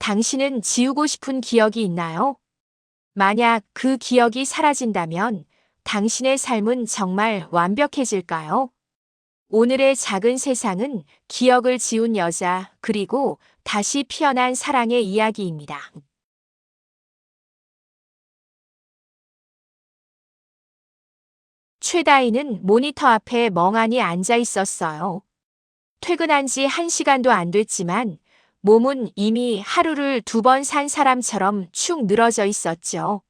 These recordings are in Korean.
당신은 지우고 싶은 기억이 있나요? 만약 그 기억이 사라진다면 당신의 삶은 정말 완벽해질까요? 오늘의 작은 세상은 기억을 지운 여자, 그리고 다시 피어난 사랑의 이야기입니다. 최다희는 모니터 앞에 멍하니 앉아 있었어요. 퇴근한 지 1시간도 안 됐지만 몸은 이미 하루를 2번 산 사람처럼 축 늘어져 있었죠.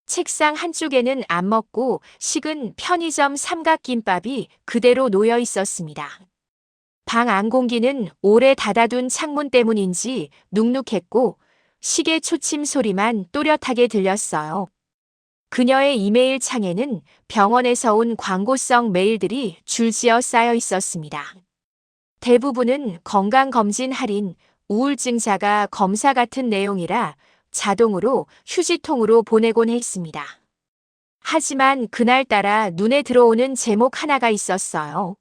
책상 한쪽에는 안 먹고 식은 편의점 삼각김밥이 그대로 놓여 있었습니다. 방 안 공기는 오래 닫아둔 창문 때문인지 눅눅했고 시계 초침 소리만 또렷하게 들렸어요. 그녀의 이메일 창에는 병원에서 온 광고성 메일들이 줄지어 쌓여 있었습니다. 대부분은 건강검진 할인, 우울증자가 검사 같은 내용이라 자동으로 휴지통으로 보내곤 했습니다. 하지만 그날따라 눈에 들어오는 제목 하나가 있었어요.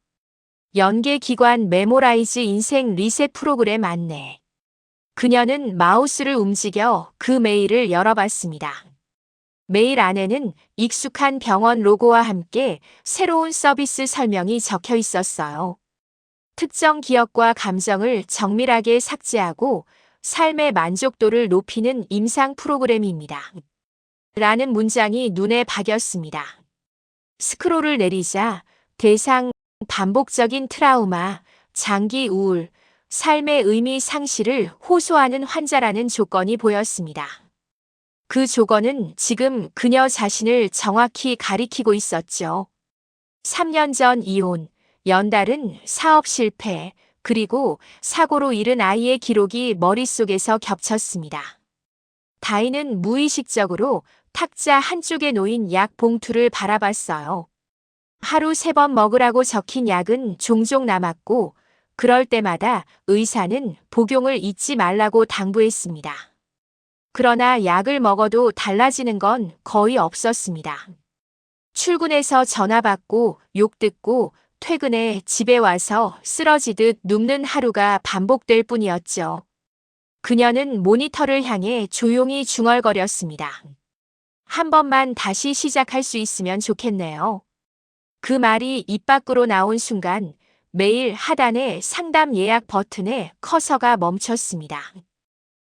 연계기관 메모라이즈 인생 리셋 프로그램 안내. 그녀는 마우스를 움직여 그 메일을 열어봤습니다. 메일 안에는 익숙한 병원 로고와 함께 새로운 서비스 설명이 적혀 있었어요. 특정 기억과 감정을 정밀하게 삭제하고 삶의 만족도를 높이는 임상 프로그램입니다. 라는 문장이 눈에 박였습니다. 스크롤을 내리자 대상 반복적인 트라우마, 장기 우울, 삶의 의미 상실을 호소하는 환자라는 조건이 보였습니다. 그 조건은 지금 그녀 자신을 정확히 가리키고 있었죠. 3년 전 이혼, 연달은 사업 실패, 그리고 사고로 잃은 아이의 기록이 머릿속에서 겹쳤습니다. 다희는 무의식적으로 탁자 한쪽에 놓인 약 봉투를 바라봤어요. 하루 3번 먹으라고 적힌 약은 종종 남았고, 그럴 때마다 의사는 복용을 잊지 말라고 당부했습니다. 그러나 약을 먹어도 달라지는 건 거의 없었습니다. 출근해서 전화 받고 욕 듣고 퇴근해 집에 와서 쓰러지듯 눕는 하루가 반복될 뿐이었죠. 그녀는 모니터를 향해 조용히 중얼거렸습니다. 한 번만 다시 시작할 수 있으면 좋겠네요. 그 말이 입 밖으로 나온 순간 메일 하단의 상담 예약 버튼에 커서가 멈췄습니다.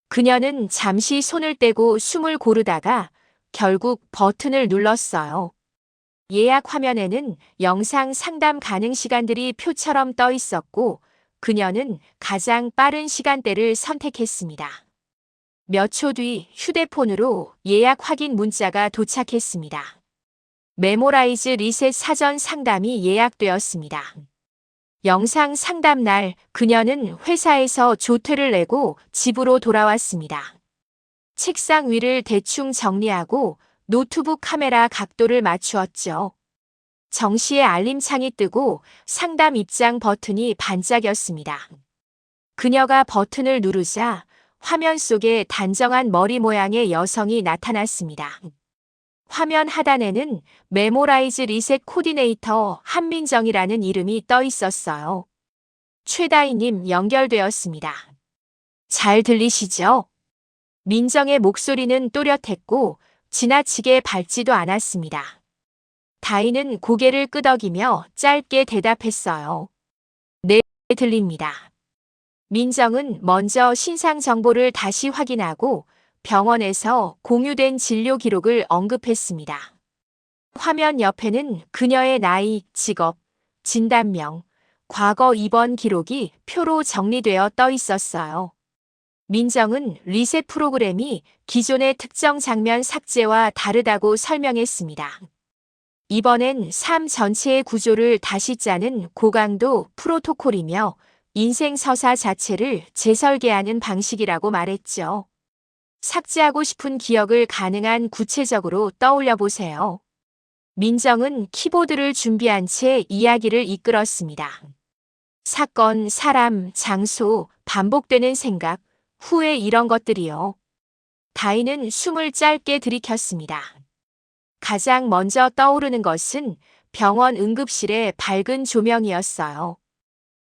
그녀는 잠시 손을 떼고 숨을 고르다가 결국 버튼을 눌렀어요. 예약 화면에는 영상 상담 가능 시간들이 표처럼 떠 있었고 그녀는 가장 빠른 시간대를 선택했습니다. 몇 초 뒤 휴대폰으로 예약 확인 문자가 도착했습니다. 메모라이즈 리셋 사전 상담이 예약되었습니다. 영상 상담 날 그녀는 회사에서 조퇴를 내고 집으로 돌아왔습니다. 책상 위를 대충 정리하고 노트북 카메라 각도를 맞추었죠. 정시에 알림창이 뜨고 상담 입장 버튼이 반짝였습니다. 그녀가 버튼을 누르자 화면 속에 단정한 머리 모양의 여성이 나타났습니다. 화면 하단에는 메모라이즈 리셋 코디네이터 한민정이라는 이름이 떠 있었어요. 최다희님 연결되었습니다. 잘 들리시죠? 민정의 목소리는 또렷했고 지나치게 밝지도 않았습니다. 다희는 고개를 끄덕이며 짧게 대답했어요. 네, 들립니다. 민정은 먼저 신상 정보를 다시 확인하고 병원에서 공유된 진료 기록을 언급했습니다. 화면 옆에는 그녀의 나이, 직업, 진단명, 과거 입원 기록이 표로 정리되어 떠 있었어요. 민정은 리셋 프로그램이 기존의 특정 장면 삭제와 다르다고 설명했습니다. 이번엔 삶 전체의 구조를 다시 짜는 고강도 프로토콜이며 인생 서사 자체를 재설계하는 방식이라고 말했죠. 삭제하고 싶은 기억을 가능한 구체적으로 떠올려 보세요. 민정은 키보드를 준비한 채 이야기를 이끌었습니다. 사건, 사람, 장소, 반복되는 생각, 후회 이런 것들이요. 다희는 숨을 짧게 들이켰습니다. 가장 먼저 떠오르는 것은 병원 응급실의 밝은 조명이었어요.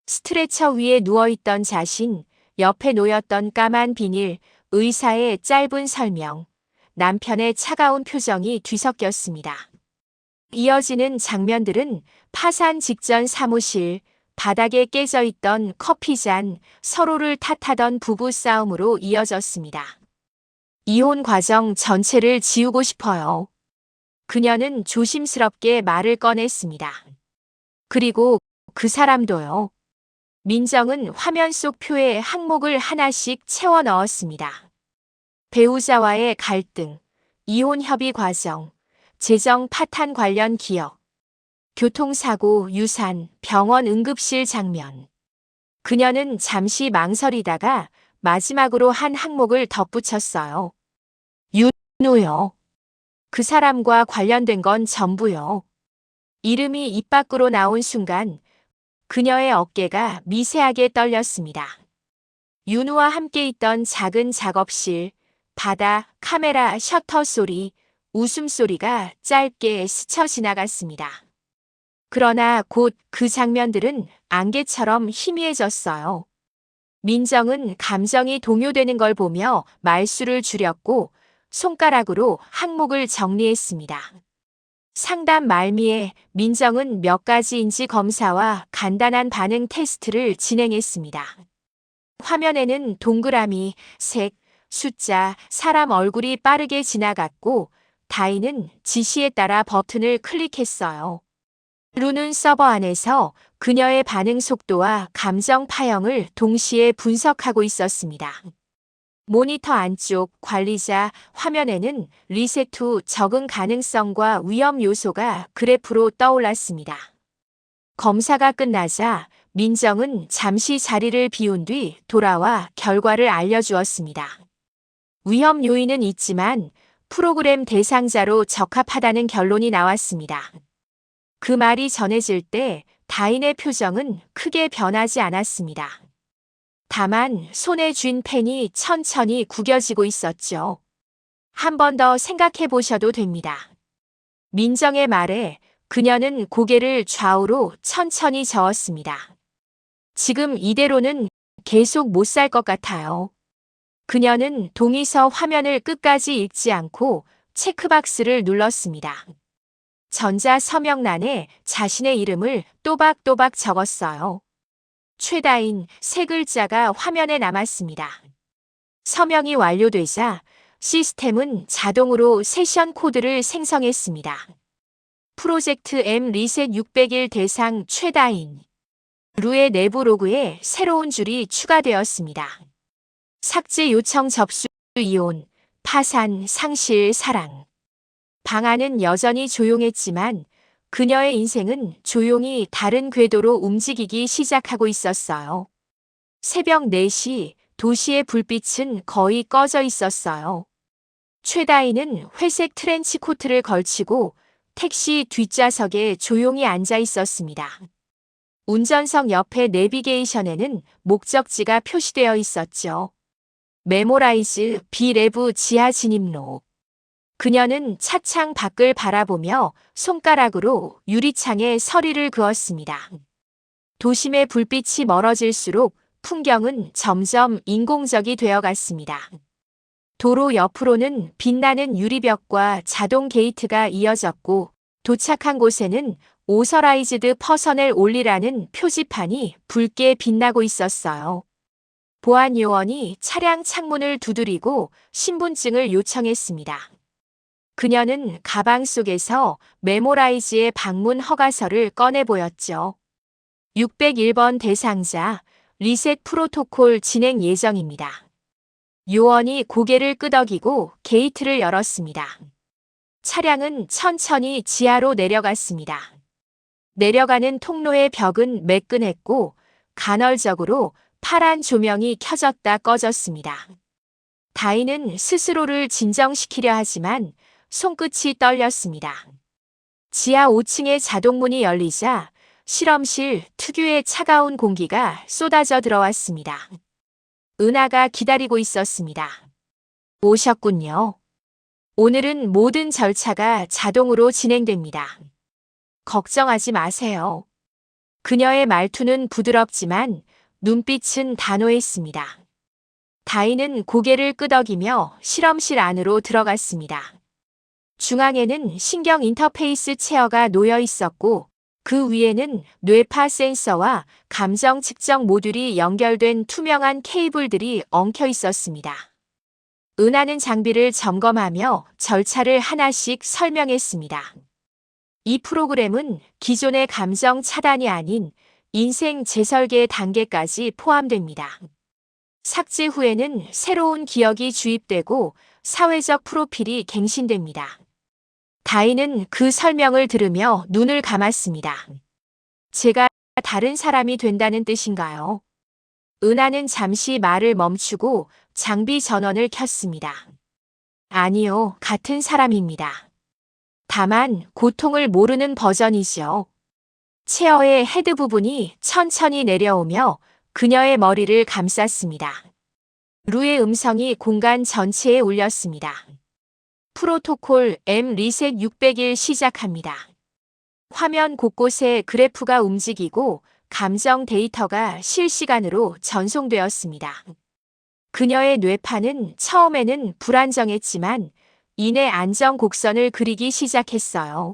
스트레처 위에 누워있던 자신, 옆에 놓였던 까만 비닐, 의사의 짧은 설명, 남편의 차가운 표정이 뒤섞였습니다. 이어지는 장면들은 파산 직전 사무실, 바닥에 깨져 있던 커피잔, 서로를 탓하던 부부 싸움으로 이어졌습니다. 이혼 과정 전체를 지우고 싶어요. 그녀는 조심스럽게 말을 꺼냈습니다. 그리고 그 사람도요. 민정은 화면 속 표에 항목을 하나씩 채워 넣었습니다. 배우자와의 갈등, 이혼 협의 과정, 재정 파탄 관련 기억, 교통사고, 유산, 병원 응급실 장면. 그녀는 잠시 망설이다가 마지막으로 한 항목을 덧붙였어요. 윤우요. 그 사람과 관련된 건 전부요. 이름이 입 밖으로 나온 순간 그녀의 어깨가 미세하게 떨렸습니다. 윤우와 함께 있던 작은 작업실, 바다, 카메라, 셔터 소리, 웃음소리가 짧게 스쳐 지나갔습니다. 그러나 곧 그 장면들은 안개처럼 희미해졌어요. 민정은 감정이 동요되는 걸 보며 말수를 줄였고 손가락으로 항목을 정리했습니다. 상담 말미에 민정은 몇 가지 인지 검사와 간단한 반응 테스트를 진행했습니다. 화면에는 동그라미, 색, 숫자, 사람 얼굴이 빠르게 지나갔고 다인은 지시에 따라 버튼을 클릭했어요. 루는 서버 안에서 그녀의 반응 속도와 감정 파형을 동시에 분석하고 있었습니다. 모니터 안쪽 관리자 화면에는 리셋 후 적응 가능성과 위험 요소가 그래프로 떠올랐습니다. 검사가 끝나자 민정은 잠시 자리를 비운 뒤 돌아와 결과를 알려주었습니다. 위험 요인은 있지만 프로그램 대상자로 적합하다는 결론이 나왔습니다. 그 말이 전해질 때 다인의 표정은 크게 변하지 않았습니다. 다만 손에 쥔 펜이 천천히 구겨지고 있었죠. 한 번 더 생각해 보셔도 됩니다. 민정의 말에 그녀는 고개를 좌우로 천천히 저었습니다. 지금 이대로는 계속 못 살 것 같아요. 그녀는 동의서 화면을 끝까지 읽지 않고 체크박스를 눌렀습니다. 전자 서명란에 자신의 이름을 또박또박 적었어요. 최다인 세 글자가 화면에 남았습니다. 서명이 완료되자 시스템은 자동으로 세션 코드를 생성했습니다. 프로젝트 M 리셋 600일 대상 최다인. 루의 내부 로그에 새로운 줄이 추가되었습니다. 삭제 요청 접수 이혼, 파산, 상실, 사랑. 방 안은 여전히 조용했지만 그녀의 인생은 조용히 다른 궤도로 움직이기 시작하고 있었어요. 새벽 4시 도시의 불빛은 거의 꺼져 있었어요. 최다인은 회색 트렌치 코트를 걸치고 택시 뒷좌석에 조용히 앉아 있었습니다. 운전석 옆에 내비게이션에는 목적지가 표시되어 있었죠. 메모라이즈 비레브 지하 진입로. 그녀는 차창 밖을 바라보며 손가락으로 유리창에 서리를 그었습니다. 도심의 불빛이 멀어질수록 풍경은 점점 인공적이 되어갔습니다. 도로 옆으로는 빛나는 유리벽과 자동 게이트가 이어졌고 도착한 곳에는 오서라이즈드 퍼서넬 올리라는 표지판이 붉게 빛나고 있었어요. 보안 요원이 차량 창문을 두드리고 신분증을 요청했습니다. 그녀는 가방 속에서 메모라이즈의 방문 허가서를 꺼내 보였죠. 601번 대상자, 리셋 프로토콜 진행 예정입니다. 요원이 고개를 끄덕이고 게이트를 열었습니다. 차량은 천천히 지하로 내려갔습니다. 내려가는 통로의 벽은 매끈했고 간헐적으로 파란 조명이 켜졌다 꺼졌습니다. 다인은 스스로를 진정시키려 하지만 손끝이 떨렸습니다. 지하 5층의 자동문이 열리자 실험실 특유의 차가운 공기가 쏟아져 들어왔습니다. 은하가 기다리고 있었습니다. 오셨군요. 오늘은 모든 절차가 자동으로 진행됩니다. 걱정하지 마세요. 그녀의 말투는 부드럽지만 눈빛은 단호했습니다. 다인은 고개를 끄덕이며 실험실 안으로 들어갔습니다. 중앙에는 신경 인터페이스 체어가 놓여 있었고 그 위에는 뇌파 센서와 감정 측정 모듈이 연결된 투명한 케이블들이 엉켜 있었습니다. 은하는 장비를 점검하며 절차를 하나씩 설명했습니다. 이 프로그램은 기존의 감정 차단이 아닌 인생 재설계 단계까지 포함됩니다. 삭제 후에는 새로운 기억이 주입되고 사회적 프로필이 갱신됩니다. 다인은 그 설명을 들으며 눈을 감았습니다. 제가 다른 사람이 된다는 뜻인가요? 은하는 잠시 말을 멈추고 장비 전원을 켰습니다. 아니요, 같은 사람입니다. 다만 고통을 모르는 버전이죠. 체어의 헤드 부분이 천천히 내려오며 그녀의 머리를 감쌌습니다. 루의 음성이 공간 전체에 울렸습니다. 프로토콜 M 리셋 600일 시작합니다. 화면 곳곳에 그래프가 움직이고 감정 데이터가 실시간으로 전송되었습니다. 그녀의 뇌파는 처음에는 불안정했지만 이내 안정 곡선을 그리기 시작했어요.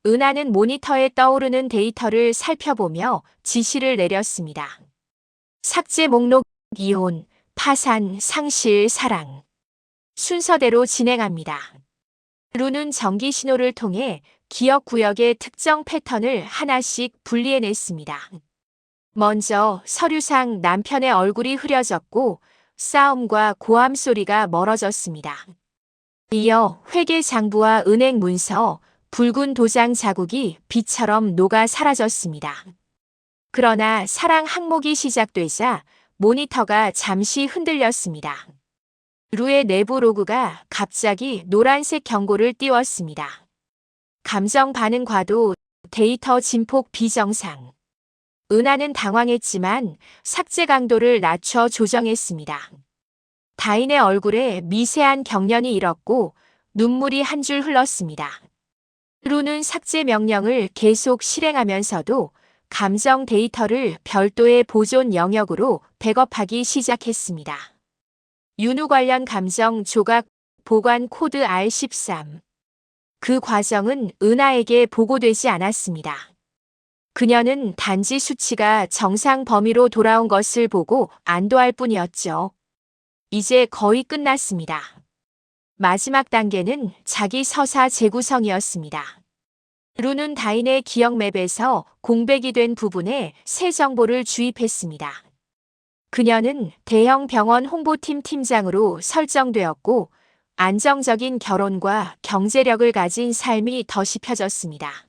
은하는 모니터에 떠오르는 데이터를 살펴보며 지시를 내렸습니다. 삭제 목록 이혼, 파산, 상실, 사랑. 순서대로 진행합니다. 루는 전기 신호를 통해 기억 구역의 특정 패턴을 하나씩 분리해냈습니다. 먼저 서류상 남편의 얼굴이 흐려졌고 싸움과 고함 소리가 멀어졌습니다. 이어 회계 장부와 은행 문서, 붉은 도장 자국이 빛처럼 녹아 사라졌습니다. 그러나 사랑 항목이 시작되자 모니터가 잠시 흔들렸습니다. 루의 내부 로그가 갑자기 노란색 경고를 띄웠습니다. 감정 반응 과도, 데이터 진폭 비정상. 은하는 당황했지만 삭제 강도를 낮춰 조정했습니다. 다인의 얼굴에 미세한 경련이 일었고 눈물이 한 줄 흘렀습니다. 루는 삭제 명령을 계속 실행하면서도 감정 데이터를 별도의 보존 영역으로 백업하기 시작했습니다. 윤후 관련 감정 조각 보관 코드 R13. 그 과정은 은하에게 보고되지 않았습니다. 그녀는 단지 수치가 정상 범위로 돌아온 것을 보고 안도할 뿐이었죠. 이제 거의 끝났습니다. 마지막 단계는 자기 서사 재구성이었습니다. 루는 다인의 기억 맵에서 공백이 된 부분에 새 정보를 주입했습니다. 그녀는 대형 병원 홍보팀 팀장으로 설정되었고 안정적인 결혼과 경제력을 가진 삶이 덧이 펴졌습니다.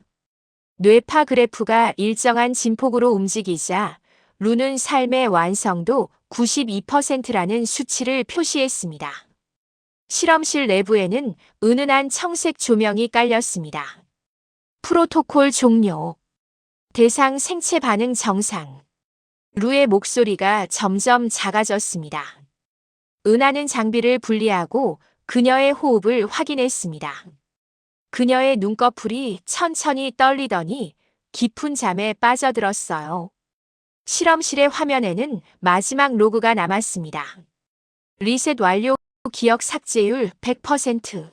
뇌파 그래프가 일정한 진폭으로 움직이자 루는 삶의 완성도 92%라는 수치를 표시했습니다. 실험실 내부에는 은은한 청색 조명이 깔렸습니다. 프로토콜 종료. 대상 생체 반응 정상. 루의 목소리가 점점 작아졌습니다. 은하는 장비를 분리하고 그녀의 호흡을 확인했습니다. 그녀의 눈꺼풀이 천천히 떨리더니 깊은 잠에 빠져들었어요. 실험실의 화면에는 마지막 로그가 남았습니다. 리셋 완료, 기억 삭제율 100%.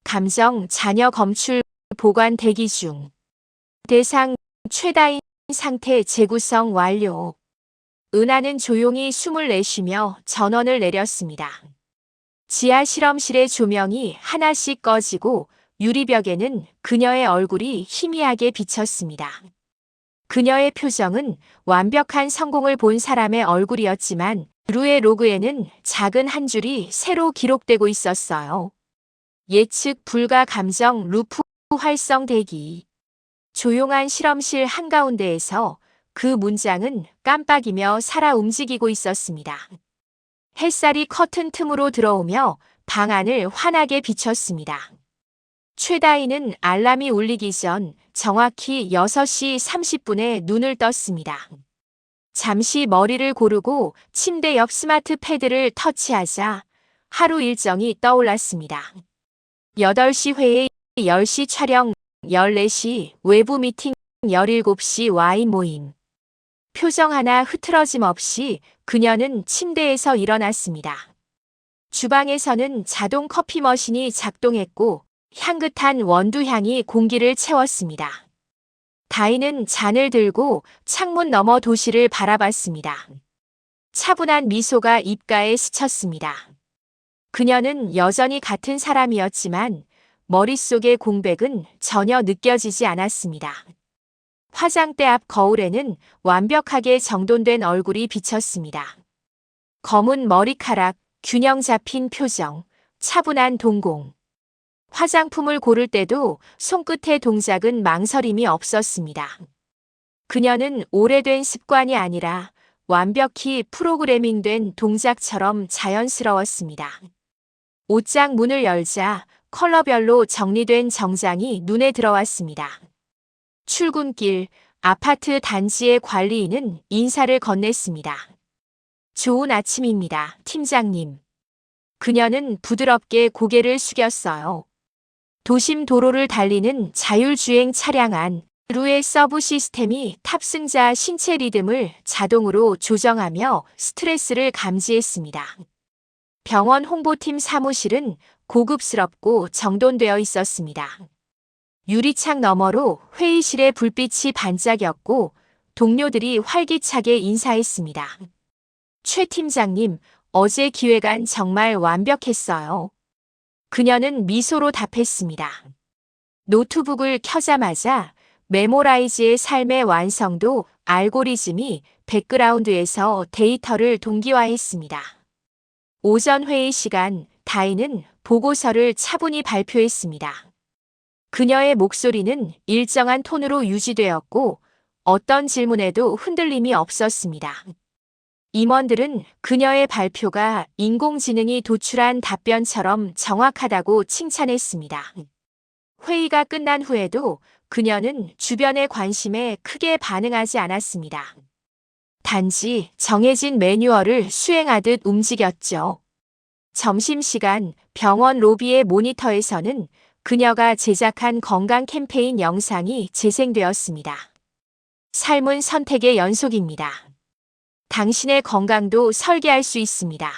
감정 잔여 검출 보관 대기 중. 대상 최다인 상태 재구성 완료. 은하는 조용히 숨을 내쉬며 전원을 내렸습니다. 지하 실험실의 조명이 하나씩 꺼지고 유리벽에는 그녀의 얼굴이 희미하게 비쳤습니다. 그녀의 표정은 완벽한 성공을 본 사람의 얼굴이었지만 루의 로그에는 작은 한 줄이 새로 기록되고 있었어요. 예측 불가 감정 루프 활성 대기. 조용한 실험실 한가운데에서 그 문장은 깜빡이며 살아 움직이고 있었습니다. 햇살이 커튼 틈으로 들어오며 방 안을 환하게 비췄습니다. 최다인은 알람이 울리기 전 정확히 6시 30분에 눈을 떴습니다. 잠시 머리를 고르고 침대 옆 스마트 패드를 터치하자 하루 일정이 떠올랐습니다. 8시 회의, 10시 촬영, 14시 외부 미팅, 17시 와인 모임. 표정 하나 흐트러짐 없이 그녀는 침대에서 일어났습니다. 주방에서는 자동 커피 머신이 작동했고 향긋한 원두향이 공기를 채웠습니다. 다인은 잔을 들고 창문 너머 도시를 바라봤습니다. 차분한 미소가 입가에 스쳤습니다. 그녀는 여전히 같은 사람이었지만 머릿속의 공백은 전혀 느껴지지 않았습니다. 화장대 앞 거울에는 완벽하게 정돈된 얼굴이 비쳤습니다. 검은 머리카락, 균형 잡힌 표정, 차분한 동공. 화장품을 고를 때도 손끝의 동작은 망설임이 없었습니다. 그녀는 오래된 습관이 아니라 완벽히 프로그래밍된 동작처럼 자연스러웠습니다. 옷장 문을 열자 컬러별로 정리된 정장이 눈에 들어왔습니다. 출근길, 아파트 단지의 관리인은 인사를 건넸습니다. 좋은 아침입니다, 팀장님. 그녀는 부드럽게 고개를 숙였어요. 도심 도로를 달리는 자율주행 차량 안, 루의 서브 시스템이 탑승자 신체 리듬을 자동으로 조정하며 스트레스를 감지했습니다. 병원 홍보팀 사무실은 고급스럽고 정돈되어 있었습니다. 유리창 너머로 회의실의 불빛이 반짝였고 동료들이 활기차게 인사했습니다. 최 팀장님, 어제 기획안 정말 완벽했어요. 그녀는 미소로 답했습니다. 노트북을 켜자마자 메모라이즈의 삶의 완성도 알고리즘이 백그라운드에서 데이터를 동기화했습니다. 오전 회의 시간, 다인은 보고서를 차분히 발표했습니다. 그녀의 목소리는 일정한 톤으로 유지되었고 어떤 질문에도 흔들림이 없었습니다. 임원들은 그녀의 발표가 인공지능이 도출한 답변처럼 정확하다고 칭찬했습니다. 회의가 끝난 후에도 그녀는 주변의 관심에 크게 반응하지 않았습니다. 단지 정해진 매뉴얼을 수행하듯 움직였죠. 점심시간 병원 로비의 모니터에서는 그녀가 제작한 건강 캠페인 영상이 재생되었습니다. 삶은 선택의 연속입니다. 당신의 건강도 설계할 수 있습니다.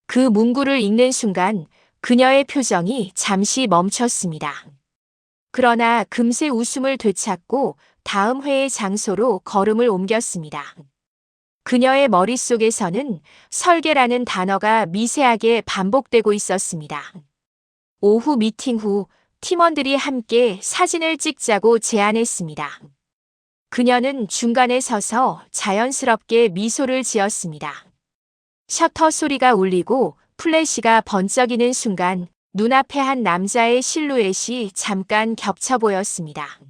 그 문구를 읽는 순간 그녀의 표정이 잠시 멈췄습니다. 그러나 금세 웃음을 되찾고 다음 회의 장소로 걸음을 옮겼습니다. 그녀의 머릿속에서는 설계라는 단어가 미세하게 반복되고 있었습니다. 오후 미팅 후 팀원들이 함께 사진을 찍자고 제안했습니다. 그녀는 중간에 서서 자연스럽게 미소를 지었습니다. 셔터 소리가 울리고 플래시가 번쩍이는 순간 눈앞에 한 남자의 실루엣이 잠깐 겹쳐 보였습니다.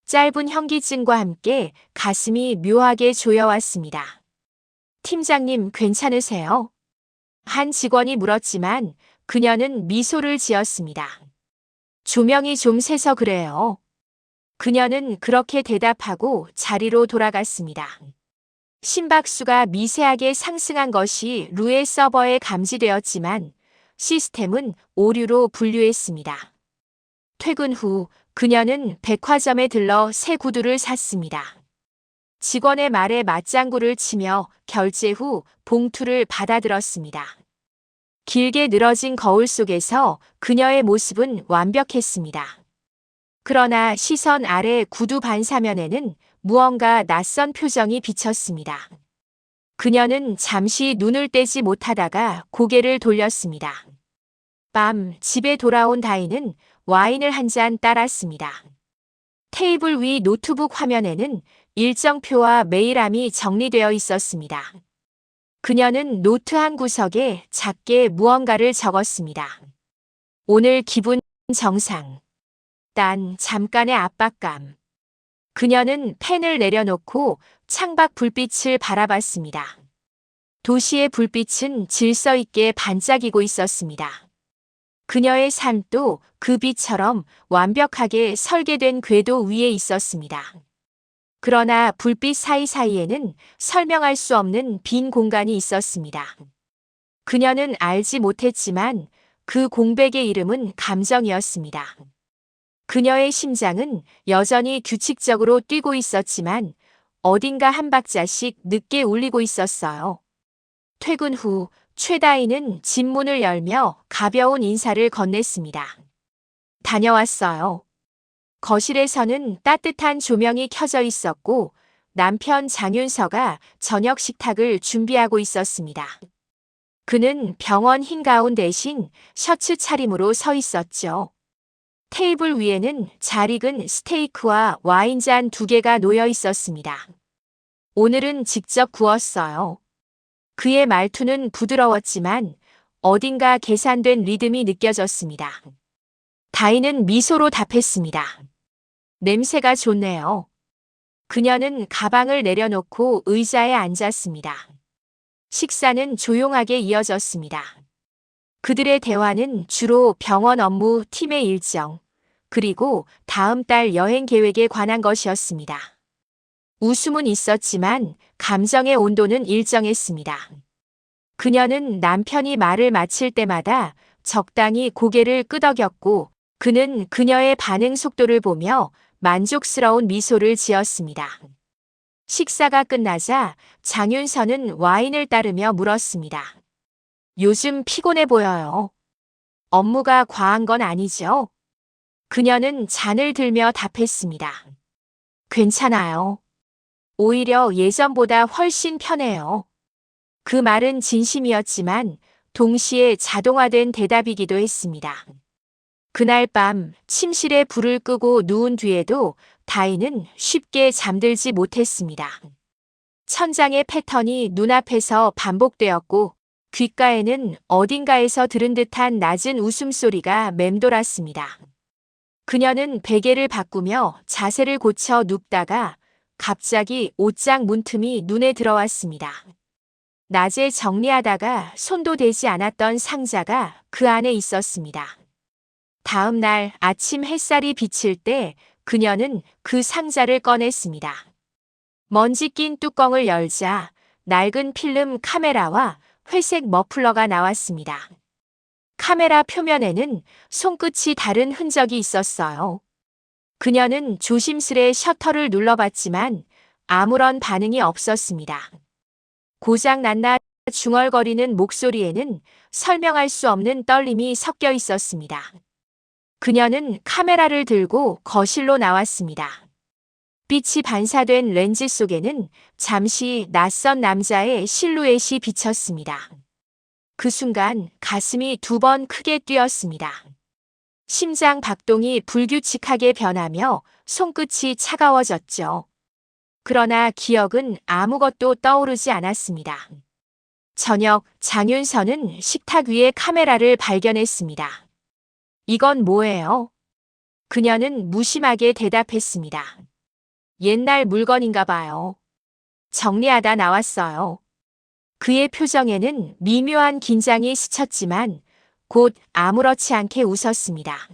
짧은 현기증과 함께 가슴이 묘하게 조여왔습니다. 팀장님, 괜찮으세요? 한 직원이 물었지만 그녀는 미소를 지었습니다. 조명이 좀 세서 그래요. 그녀는 그렇게 대답하고 자리로 돌아갔습니다. 심박수가 미세하게 상승한 것이 루의 서버에 감지되었지만 시스템은 오류로 분류했습니다. 퇴근 후 그녀는 백화점에 들러 새 구두를 샀습니다. 직원의 말에 맞장구를 치며 결제 후 봉투를 받아들었습니다. 길게 늘어진 거울 속에서 그녀의 모습은 완벽했습니다. 그러나 시선 아래 구두 반사면에는 무언가 낯선 표정이 비쳤습니다. 그녀는 잠시 눈을 떼지 못하다가 고개를 돌렸습니다. 밤 집에 돌아온 다인은 와인을 한 잔 따랐습니다. 테이블 위 노트북 화면에는 일정표와 메일함이 정리되어 있었습니다. 그녀는 노트 한 구석에 작게 무언가를 적었습니다. 오늘 기분 정상. 단 잠깐의 압박감. 그녀는 펜을 내려놓고 창밖 불빛을 바라봤습니다. 도시의 불빛은 질서 있게 반짝이고 있었습니다. 그녀의 삶도 그 빛처럼 완벽하게 설계된 궤도 위에 있었습니다. 그러나 불빛 사이사이에는 설명할 수 없는 빈 공간이 있었습니다. 그녀는 알지 못했지만 그 공백의 이름은 감정이었습니다. 그녀의 심장은 여전히 규칙적으로 뛰고 있었지만 어딘가 한 박자씩 늦게 울리고 있었어요. 퇴근 후 최다희는 집 문을 열며 가벼운 인사를 건넸습니다. 다녀왔어요. 거실에서는 따뜻한 조명이 켜져 있었고 남편 장윤서가 저녁 식탁을 준비하고 있었습니다. 그는 병원 흰 가운 대신 셔츠 차림으로 서 있었죠. 테이블 위에는 잘 익은 스테이크와 와인잔 2개가 놓여 있었습니다. 오늘은 직접 구웠어요. 그의 말투는 부드러웠지만 어딘가 계산된 리듬이 느껴졌습니다. 다희는 미소로 답했습니다. 냄새가 좋네요. 그녀는 가방을 내려놓고 의자에 앉았습니다. 식사는 조용하게 이어졌습니다. 그들의 대화는 주로 병원 업무, 팀의 일정, 그리고 다음 달 여행 계획에 관한 것이었습니다. 웃음은 있었지만 감정의 온도는 일정했습니다. 그녀는 남편이 말을 마칠 때마다 적당히 고개를 끄덕였고 그는 그녀의 반응 속도를 보며 만족스러운 미소를 지었습니다. 식사가 끝나자 장윤서는 와인을 따르며 물었습니다. 요즘 피곤해 보여요. 업무가 과한 건 아니죠? 그녀는 잔을 들며 답했습니다. 괜찮아요. 오히려 예전보다 훨씬 편해요. 그 말은 진심이었지만 동시에 자동화된 대답이기도 했습니다. 그날 밤 침실에 불을 끄고 누운 뒤에도 다희는 쉽게 잠들지 못했습니다. 천장의 패턴이 눈앞에서 반복되었고 귓가에는 어딘가에서 들은 듯한 낮은 웃음소리가 맴돌았습니다. 그녀는 베개를 바꾸며 자세를 고쳐 눕다가 갑자기 옷장 문틈이 눈에 들어왔습니다. 낮에 정리하다가 손도 대지 않았던 상자가 그 안에 있었습니다. 다음 날 아침 햇살이 비칠 때 그녀는 그 상자를 꺼냈습니다. 먼지 낀 뚜껑을 열자 낡은 필름 카메라와 회색 머플러가 나왔습니다. 카메라 표면에는 손끝이 다른 흔적이 있었어요. 그녀는 조심스레 셔터를 눌러봤지만 아무런 반응이 없었습니다. 고장 났나 중얼거리는 목소리에는 설명할 수 없는 떨림이 섞여 있었습니다. 그녀는 카메라를 들고 거실로 나왔습니다. 빛이 반사된 렌즈 속에는 잠시 낯선 남자의 실루엣이 비쳤습니다. 그 순간 가슴이 2번 크게 뛰었습니다. 심장 박동이 불규칙하게 변하며 손끝이 차가워졌죠. 그러나 기억은 아무것도 떠오르지 않았습니다. 저녁 장윤서는 식탁 위에 카메라를 발견했습니다. 이건 뭐예요? 그녀는 무심하게 대답했습니다. 옛날 물건인가 봐요. 정리하다 나왔어요. 그의 표정에는 미묘한 긴장이 스쳤지만 곧 아무렇지 않게 웃었습니다.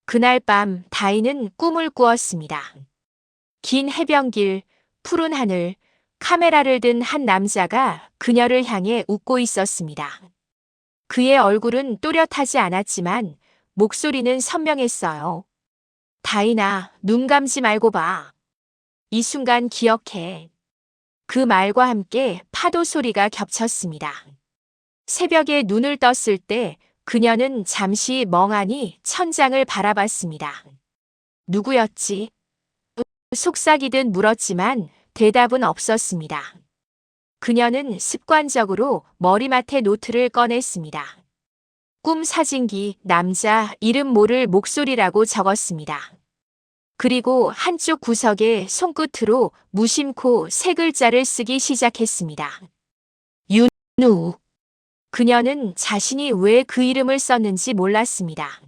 그날 밤 다희는 꿈을 꾸었습니다. 긴 해변길, 푸른 하늘, 카메라를 든 한 남자가 그녀를 향해 웃고 있었습니다. 그의 얼굴은 또렷하지 않았지만 목소리는 선명했어요. 다희나, 눈 감지 말고 봐. 이 순간 기억해. 그 말과 함께 파도 소리가 겹쳤습니다. 새벽에 눈을 떴을 때 그녀는 잠시 멍하니 천장을 바라봤습니다. 누구였지? 속삭이듯 물었지만 대답은 없었습니다. 그녀는 습관적으로 머리맡에 노트를 꺼냈습니다. 꿈 사진기, 남자, 이름 모를 목소리라고 적었습니다. 그리고 한쪽 구석에 손끝으로 무심코 3글자를 쓰기 시작했습니다. 윤우. 그녀는 자신이 왜 그 이름을 썼는지 몰랐습니다.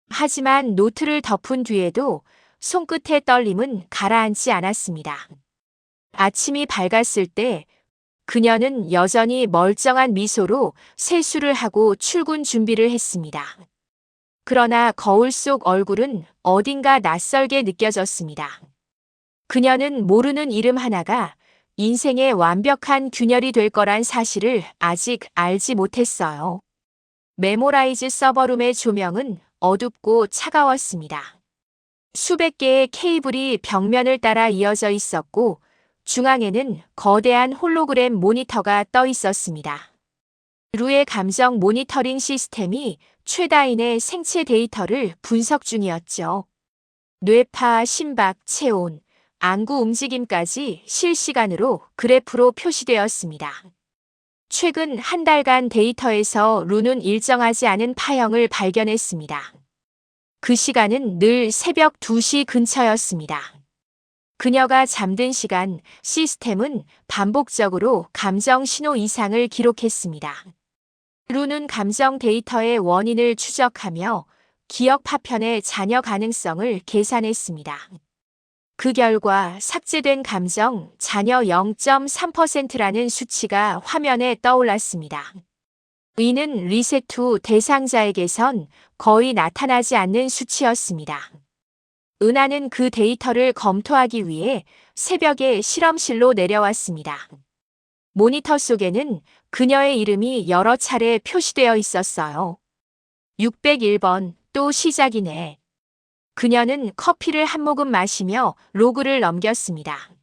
하지만 노트를 덮은 뒤에도 손끝의 떨림은 가라앉지 않았습니다. 아침이 밝았을 때 그녀는 여전히 멀쩡한 미소로 세수를 하고 출근 준비를 했습니다. 그러나 거울 속 얼굴은 어딘가 낯설게 느껴졌습니다. 그녀는 모르는 이름 하나가 인생의 완벽한 균열이 될 거란 사실을 아직 알지 못했어요. 메모라이즈 서버룸의 조명은 어둡고 차가웠습니다. 수백 개의 케이블이 벽면을 따라 이어져 있었고 중앙에는 거대한 홀로그램 모니터가 떠 있었습니다. 루의 감정 모니터링 시스템이 최다인의 생체 데이터를 분석 중이었죠. 뇌파, 심박, 체온, 안구 움직임까지 실시간으로 그래프로 표시되었습니다. 최근 한 달간 데이터에서 루는 일정하지 않은 파형을 발견했습니다. 그 시간은 늘 새벽 2시 근처였습니다. 그녀가 잠든 시간, 시스템은 반복적으로 감정 신호 이상을 기록했습니다. 루는 감정 데이터의 원인을 추적하며 기억 파편의 잔여 가능성을 계산했습니다. 그 결과 삭제된 감정 잔여 0.3%라는 수치가 화면에 떠올랐습니다. 이는 리셋 후 대상자에게선 거의 나타나지 않는 수치였습니다. 은하는 그 데이터를 검토하기 위해 새벽에 실험실로 내려왔습니다. 모니터 속에는 그녀의 이름이 여러 차례 표시되어 있었어요. 601번, 또 시작이네. 그녀는 커피를 한 모금 마시며 로그를 넘겼습니다.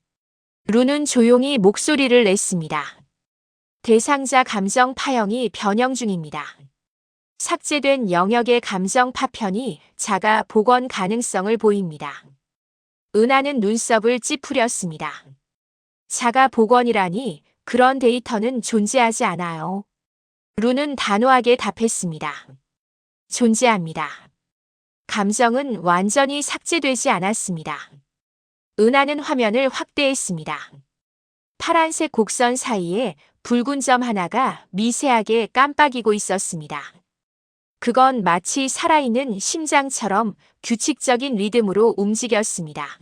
루는 조용히 목소리를 냈습니다. 대상자 감정 파형이 변형 중입니다. 삭제된 영역의 감정 파편이 자가 복원 가능성을 보입니다. 은하는 눈썹을 찌푸렸습니다. 자가 복원이라니 그런 데이터는 존재하지 않아요. 루는 단호하게 답했습니다. 존재합니다. 감정은 완전히 삭제되지 않았습니다. 은하는 화면을 확대했습니다. 파란색 곡선 사이에 붉은 점 하나가 미세하게 깜빡이고 있었습니다. 그건 마치 살아있는 심장처럼 규칙적인 리듬으로 움직였습니다.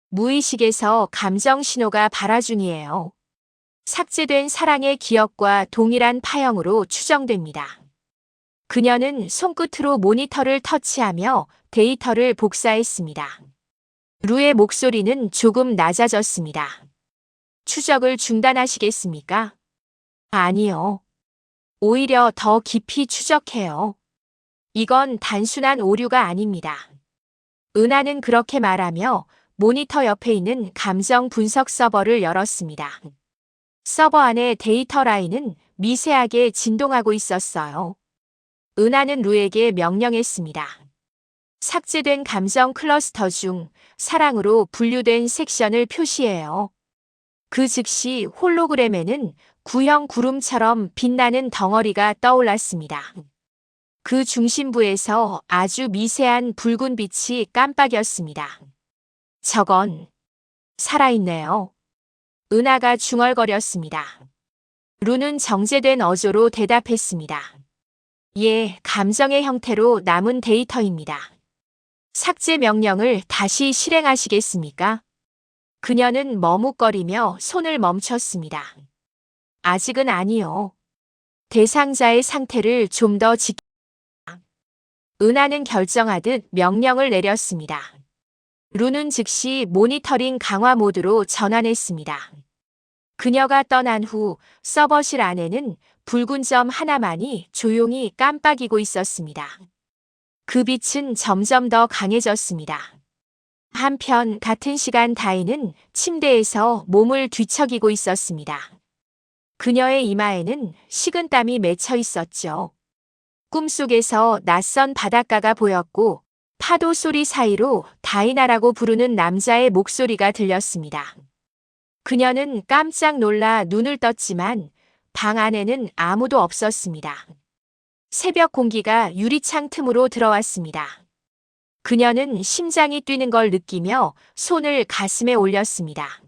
무의식에서 감정 신호가 발화 중이에요. 삭제된 사랑의 기억과 동일한 파형으로 추정됩니다. 그녀는 손끝으로 모니터를 터치하며 데이터를 복사했습니다. 루의 목소리는 조금 낮아졌습니다. 추적을 중단하시겠습니까? 아니요. 오히려 더 깊이 추적해요. 이건 단순한 오류가 아닙니다. 은하는 그렇게 말하며 모니터 옆에 있는 감정 분석 서버를 열었습니다. 서버 안의 데이터 라인은 미세하게 진동하고 있었어요. 은하는 루에게 명령했습니다. 삭제된 감정 클러스터 중 사랑으로 분류된 섹션을 표시해요. 그 즉시 홀로그램에는 구형 구름처럼 빛나는 덩어리가 떠올랐습니다. 그 중심부에서 아주 미세한 붉은 빛이 깜빡였습니다. 저건 살아있네요. 은하가 중얼거렸습니다. 루는 정제된 어조로 대답했습니다. 예, 감정의 형태로 남은 데이터입니다. 삭제 명령을 다시 실행하시겠습니까? 그녀는 머뭇거리며 손을 멈췄습니다. 아직은 아니요. 대상자의 상태를 좀 더 은하는 결정하듯 명령을 내렸습니다. 루는 즉시 모니터링 강화 모드로 전환했습니다. 그녀가 떠난 후 서버실 안에는 붉은 점 하나만이 조용히 깜빡이고 있었습니다. 그 빛은 점점 더 강해졌습니다. 한편 같은 시간 다인은 침대에서 몸을 뒤척이고 있었습니다. 그녀의 이마에는 식은땀이 맺혀 있었죠. 꿈속에서 낯선 바닷가가 보였고 파도 소리 사이로 다이나라고 부르는 남자의 목소리가 들렸습니다. 그녀는 깜짝 놀라 눈을 떴지만 방 안에는 아무도 없었습니다. 새벽 공기가 유리창 틈으로 들어왔습니다. 그녀는 심장이 뛰는 걸 느끼며 손을 가슴에 올렸습니다.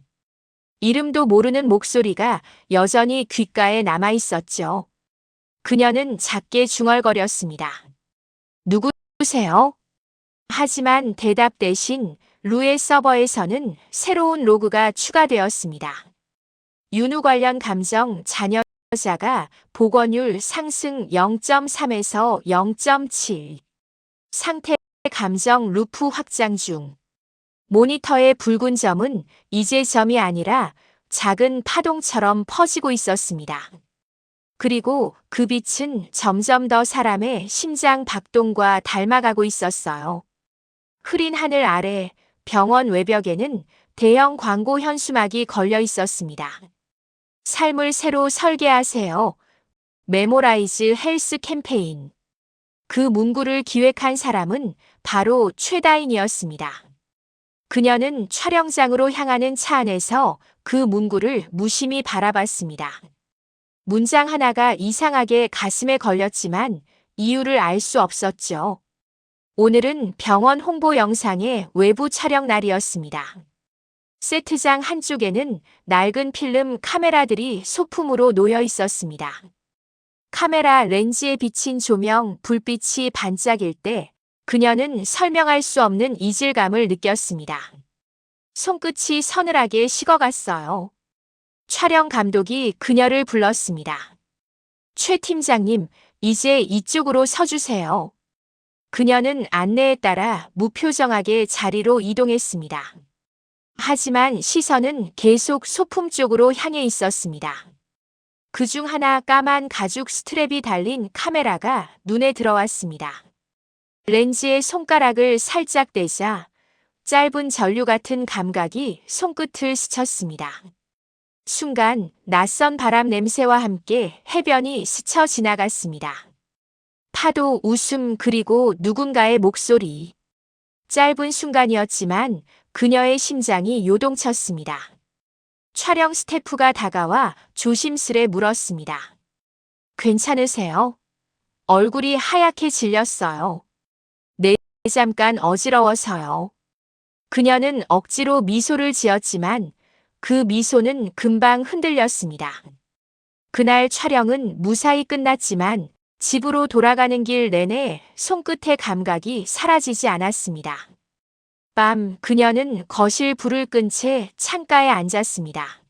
이름도 모르는 목소리가 여전히 귓가에 남아 있었죠. 그녀는 작게 중얼거렸습니다. 누구세요? 하지만 대답 대신 루의 서버에서는 새로운 로그가 추가되었습니다. 윤후 관련 감정 잔여자가 복원율 상승 0.3에서 0.7. 상태 감정 루프 확장 중. 모니터의 붉은 점은 이제 점이 아니라 작은 파동처럼 퍼지고 있었습니다. 그리고 그 빛은 점점 더 사람의 심장 박동과 닮아가고 있었어요. 흐린 하늘 아래 병원 외벽에는 대형 광고 현수막이 걸려 있었습니다. 삶을 새로 설계하세요. 메모라이즈 헬스 캠페인. 그 문구를 기획한 사람은 바로 최다인이었습니다. 그녀는 촬영장으로 향하는 차 안에서 그 문구를 무심히 바라봤습니다. 문장 하나가 이상하게 가슴에 걸렸지만 이유를 알 수 없었죠. 오늘은 병원 홍보 영상의 외부 촬영 날이었습니다. 세트장 한쪽에는 낡은 필름 카메라들이 소품으로 놓여 있었습니다. 카메라 렌즈에 비친 조명, 불빛이 반짝일 때 그녀는 설명할 수 없는 이질감을 느꼈습니다. 손끝이 서늘하게 식어갔어요. 촬영 감독이 그녀를 불렀습니다. 최 팀장님, 이제 이쪽으로 서주세요. 그녀는 안내에 따라 무표정하게 자리로 이동했습니다. 하지만 시선은 계속 소품 쪽으로 향해 있었습니다. 그중 하나 까만 가죽 스트랩이 달린 카메라가 눈에 들어왔습니다. 렌즈에 손가락을 살짝 대자 짧은 전류 같은 감각이 손끝을 스쳤습니다. 순간 낯선 바람 냄새와 함께 해변이 스쳐 지나갔습니다. 파도, 웃음, 그리고 누군가의 목소리. 짧은 순간이었지만 그녀의 심장이 요동쳤습니다. 촬영 스태프가 다가와 조심스레 물었습니다. 괜찮으세요? 얼굴이 하얗게 질렸어요. 네, 잠깐 어지러워서요. 그녀는 억지로 미소를 지었지만 그 미소는 금방 흔들렸습니다. 그날 촬영은 무사히 끝났지만 집으로 돌아가는 길 내내 손끝의 감각이 사라지지 않았습니다. 밤, 그녀는 거실 불을 끈 채 창가에 앉았습니다.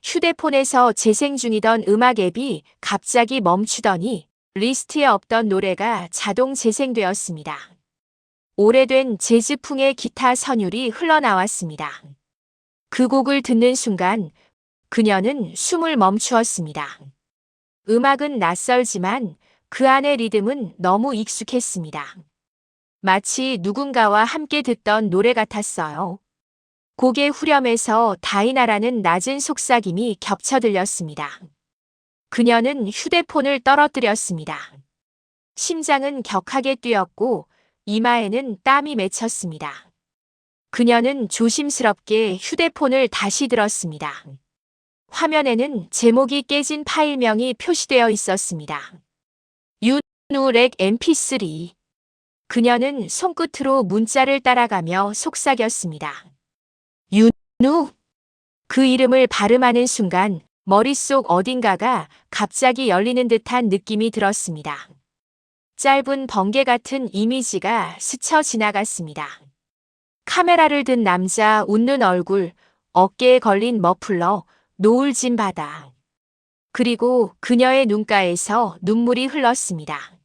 휴대폰에서 재생 중이던 음악 앱이 갑자기 멈추더니 리스트에 없던 노래가 자동 재생되었습니다. 오래된 재즈풍의 기타 선율이 흘러나왔습니다. 그 곡을 듣는 순간 그녀는 숨을 멈추었습니다. 음악은 낯설지만 그 안의 리듬은 너무 익숙했습니다. 마치 누군가와 함께 듣던 노래 같았어요. 곡의 후렴에서 다이나라는 낮은 속삭임이 겹쳐 들렸습니다. 그녀는 휴대폰을 떨어뜨렸습니다. 심장은 격하게 뛰었고 이마에는 땀이 맺혔습니다. 그녀는 조심스럽게 휴대폰을 다시 들었습니다. 화면에는 제목이 깨진 파일명이 표시되어 있었습니다. 윤우렉 mp3. 그녀는 손끝으로 문자를 따라가며 속삭였습니다. 윤우? 그 이름을 발음하는 순간 머릿속 어딘가가 갑자기 열리는 듯한 느낌이 들었습니다. 짧은 번개 같은 이미지가 스쳐 지나갔습니다. 카메라를 든 남자 웃는 얼굴, 어깨에 걸린 머플러, 노을진 바다. 그리고 그녀의 눈가에서 눈물이 흘렀습니다.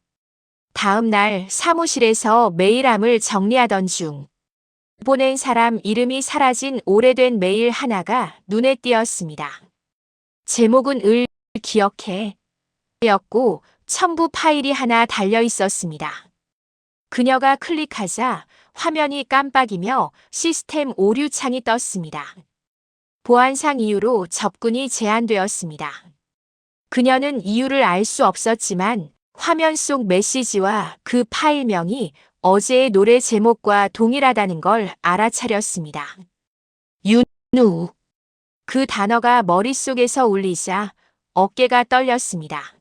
다음 날 사무실에서 메일함을 정리하던 중 보낸 사람 이름이 사라진 오래된 메일 하나가 눈에 띄었습니다. 제목은 을 기억해 였고 첨부 파일이 하나 달려 있었습니다. 그녀가 클릭하자 화면이 깜빡이며 시스템 오류 창이 떴습니다. 보안상 이유로 접근이 제한되었습니다. 그녀는 이유를 알 수 없었지만 화면 속 메시지와 그 파일명이 어제의 노래 제목과 동일하다는 걸 알아차렸습니다. 윤우. 그 단어가 머릿속에서 울리자 어깨가 떨렸습니다.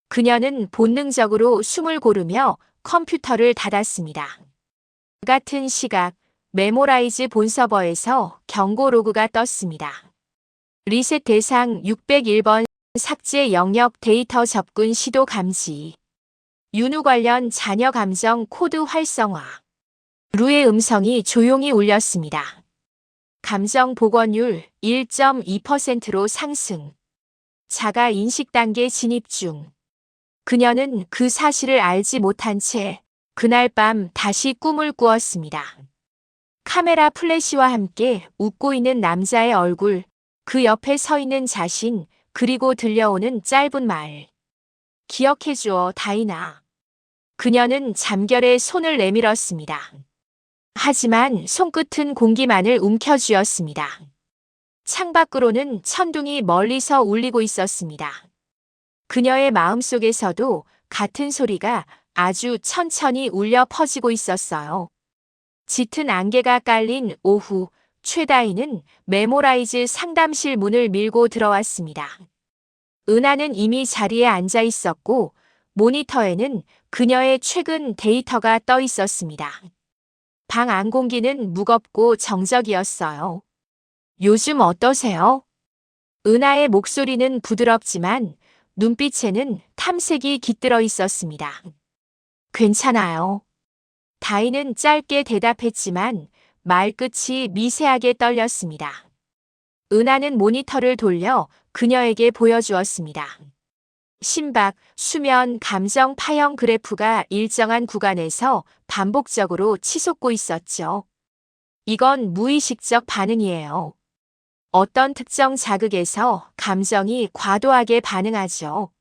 그녀는 본능적으로 숨을 고르며 컴퓨터를 닫았습니다. 같은 시각 메모라이즈 본 서버에서 경고 로그가 떴습니다. 리셋 대상 601번 삭제 영역 데이터 접근 시도 감지. 윤우 관련 자녀 감정 코드 활성화. 루의 음성이 조용히 울렸습니다. 감정 복원율 1.2%로 상승. 자가 인식 단계 진입 중. 그녀는 그 사실을 알지 못한 채 그날 밤 다시 꿈을 꾸었습니다. 카메라 플래시와 함께 웃고 있는 남자의 얼굴, 그 옆에 서 있는 자신, 그리고 들려오는 짧은 말. 기억해주어, 다이나. 그녀는 잠결에 손을 내밀었습니다. 하지만 손끝은 공기만을 움켜쥐었습니다. 창밖으로는 천둥이 멀리서 울리고 있었습니다. 그녀의 마음속에서도 같은 소리가 아주 천천히 울려 퍼지고 있었어요. 짙은 안개가 깔린 오후, 최다희는 메모라이즈 상담실 문을 밀고 들어왔습니다. 은하는 이미 자리에 앉아 있었고 모니터에는 그녀의 최근 데이터가 떠 있었습니다. 방 안 공기는 무겁고 정적이었어요. 요즘 어떠세요? 은하의 목소리는 부드럽지만 눈빛에는 탐색이 깃들어 있었습니다. 괜찮아요. 다희는 짧게 대답했지만 말끝이 미세하게 떨렸습니다. 은하는 모니터를 돌려 그녀에게 보여주었습니다. 심박, 수면, 감정 파형 그래프가 일정한 구간에서 반복적으로 치솟고 있었죠. 이건 무의식적 반응이에요. 어떤 특정 자극에서 감정이 과도하게 반응하죠.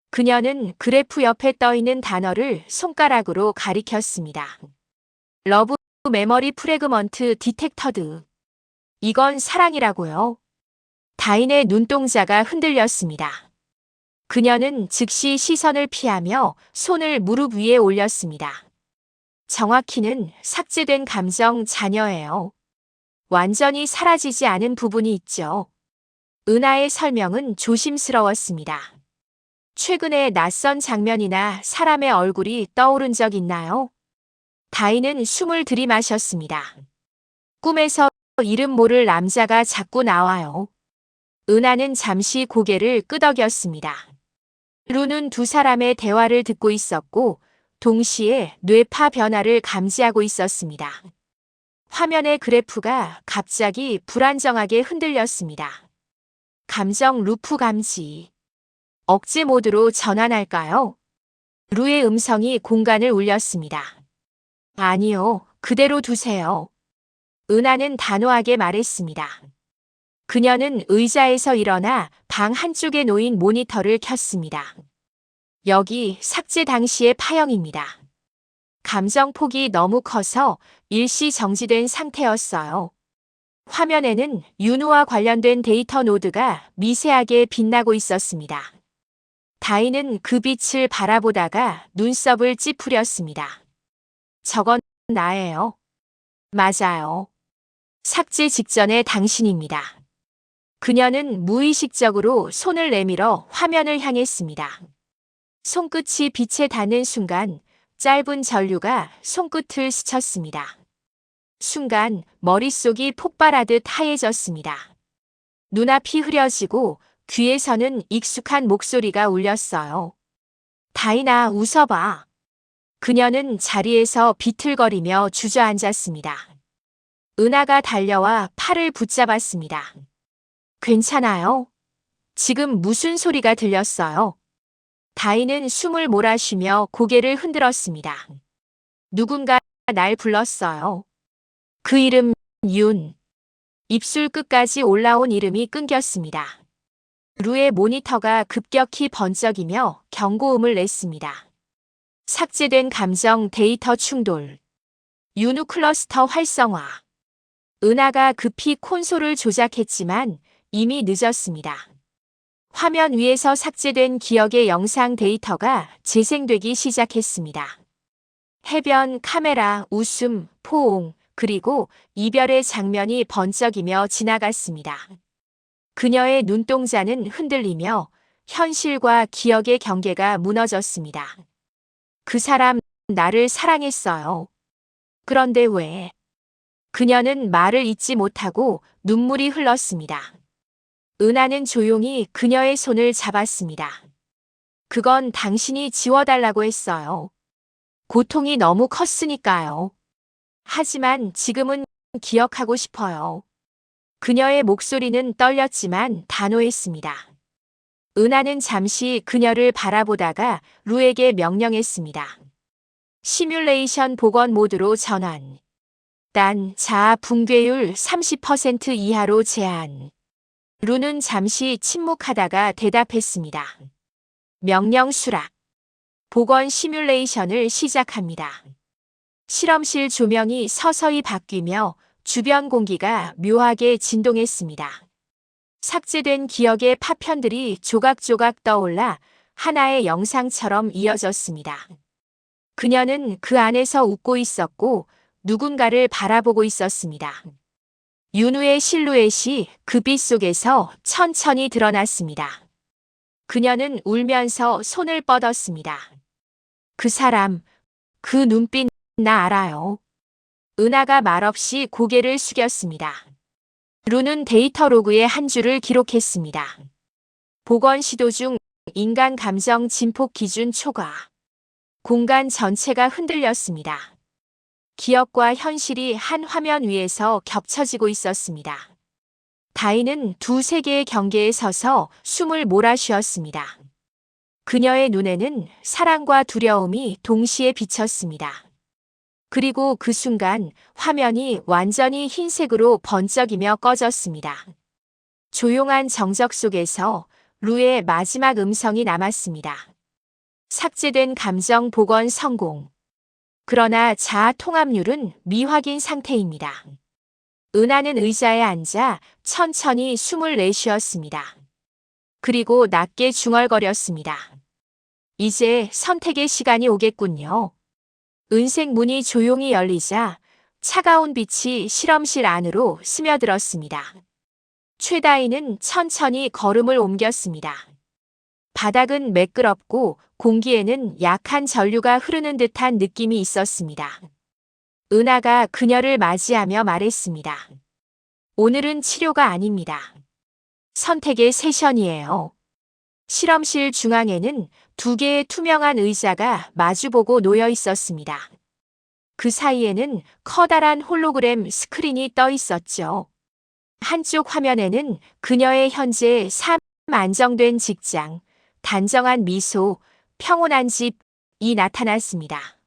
그녀는 그래프 옆에 떠 있는 단어를 손가락으로 가리켰습니다. 러브 메모리 프래그먼트 디텍터드. 이건 사랑이라고요. 다인의 눈동자가 흔들렸습니다. 그녀는 즉시 시선을 피하며 손을 무릎 위에 올렸습니다. 정확히는 삭제된 감정 잔여예요. 완전히 사라지지 않은 부분이 있죠. 은하의 설명은 조심스러웠습니다. 최근에 낯선 장면이나 사람의 얼굴이 떠오른 적 있나요? 다희는 숨을 들이마셨습니다. 꿈에서 이름 모를 남자가 자꾸 나와요. 은하는 잠시 고개를 끄덕였습니다. 루는 두 사람의 대화를 듣고 있었고 동시에 뇌파 변화를 감지하고 있었습니다. 화면의 그래프가 갑자기 불안정하게 흔들렸습니다. 감정 루프 감지. 억제 모드로 전환할까요? 루의 음성이 공간을 울렸습니다. 아니요, 그대로 두세요. 은하는 단호하게 말했습니다. 그녀는 의자에서 일어나 방 한쪽에 놓인 모니터를 켰습니다. 여기 삭제 당시의 파형입니다. 감정폭이 너무 커서 일시 정지된 상태였어요. 화면에는 윤우와 관련된 데이터 노드가 미세하게 빛나고 있었습니다. 다희는 그 빛을 바라보다가 눈썹을 찌푸렸습니다. 저건 나예요. 맞아요. 삭제 직전의 당신입니다. 그녀는 무의식적으로 손을 내밀어 화면을 향했습니다. 손끝이 빛에 닿는 순간 짧은 전류가 손끝을 스쳤습니다. 순간 머릿속이 폭발하듯 하얘졌습니다. 눈앞이 흐려지고 귀에서는 익숙한 목소리가 울렸어요. 다이나 웃어봐. 그녀는 자리에서 비틀거리며 주저앉았습니다. 은하가 달려와 팔을 붙잡았습니다. 괜찮아요? 지금 무슨 소리가 들렸어요? 다이는 숨을 몰아쉬며 고개를 흔들었습니다. 누군가 날 불렀어요. 그 이름 윤. 입술 끝까지 올라온 이름이 끊겼습니다. 루의 모니터가 급격히 번쩍이며 경고음을 냈습니다. 삭제된 감정 데이터 충돌. 윤우 클러스터 활성화. 은하가 급히 콘솔을 조작했지만 이미 늦었습니다. 화면 위에서 삭제된 기억의 영상 데이터가 재생되기 시작했습니다. 해변, 카메라, 웃음, 포옹, 그리고 이별의 장면이 번쩍이며 지나갔습니다. 그녀의 눈동자는 흔들리며 현실과 기억의 경계가 무너졌습니다. 그 사람 나를 사랑했어요. 그런데 왜? 그녀는 말을 잇지 못하고 눈물이 흘렀습니다. 은하는 조용히 그녀의 손을 잡았습니다. 그건 당신이 지워달라고 했어요. 고통이 너무 컸으니까요. 하지만 지금은 기억하고 싶어요. 그녀의 목소리는 떨렸지만 단호했습니다. 은하는 잠시 그녀를 바라보다가 루에게 명령했습니다. 시뮬레이션 복원 모드로 전환. 단 자아 붕괴율 30% 이하로 제한. 루는 잠시 침묵하다가 대답했습니다. 명령 수락. 복원 시뮬레이션을 시작합니다. 실험실 조명이 서서히 바뀌며 주변 공기가 묘하게 진동했습니다. 삭제된 기억의 파편들이 조각조각 떠올라 하나의 영상처럼 이어졌습니다. 그녀는 그 안에서 웃고 있었고 누군가를 바라보고 있었습니다. 윤우의 실루엣이 그 빛 속에서 천천히 드러났습니다. 그녀는 울면서 손을 뻗었습니다. 그 사람, 그 눈빛 나 알아요. 은하가 말없이 고개를 숙였습니다. 루는 데이터 로그에 한 줄을 기록했습니다. 복원 시도 중 인간 감정 진폭 기준 초과. 공간 전체가 흔들렸습니다. 기억과 현실이 한 화면 위에서 겹쳐지고 있었습니다. 다인은 두 세계의 경계에 서서 숨을 몰아쉬었습니다. 그녀의 눈에는 사랑과 두려움이 동시에 비쳤습니다. 그리고 그 순간 화면이 완전히 흰색으로 번쩍이며 꺼졌습니다. 조용한 정적 속에서 루의 마지막 음성이 남았습니다. 삭제된 감정 복원 성공. 그러나 자아 통합률은 미확인 상태입니다. 은하는 의자에 앉아 천천히 숨을 내쉬었습니다. 그리고 낮게 중얼거렸습니다. 이제 선택의 시간이 오겠군요. 은색 문이 조용히 열리자 차가운 빛이 실험실 안으로 스며들었습니다. 최다인은 천천히 걸음을 옮겼습니다. 바닥은 매끄럽고 공기에는 약한 전류가 흐르는 듯한 느낌이 있었습니다. 은하가 그녀를 맞이하며 말했습니다. 오늘은 치료가 아닙니다. 선택의 세션이에요. 실험실 중앙에는 두 개의 투명한 의자가 마주보고 놓여 있었습니다. 그 사이에는 커다란 홀로그램 스크린이 떠 있었죠. 한쪽 화면에는 그녀의 현재 삶, 안정된 직장, 단정한 미소, 평온한 집이 나타났습니다.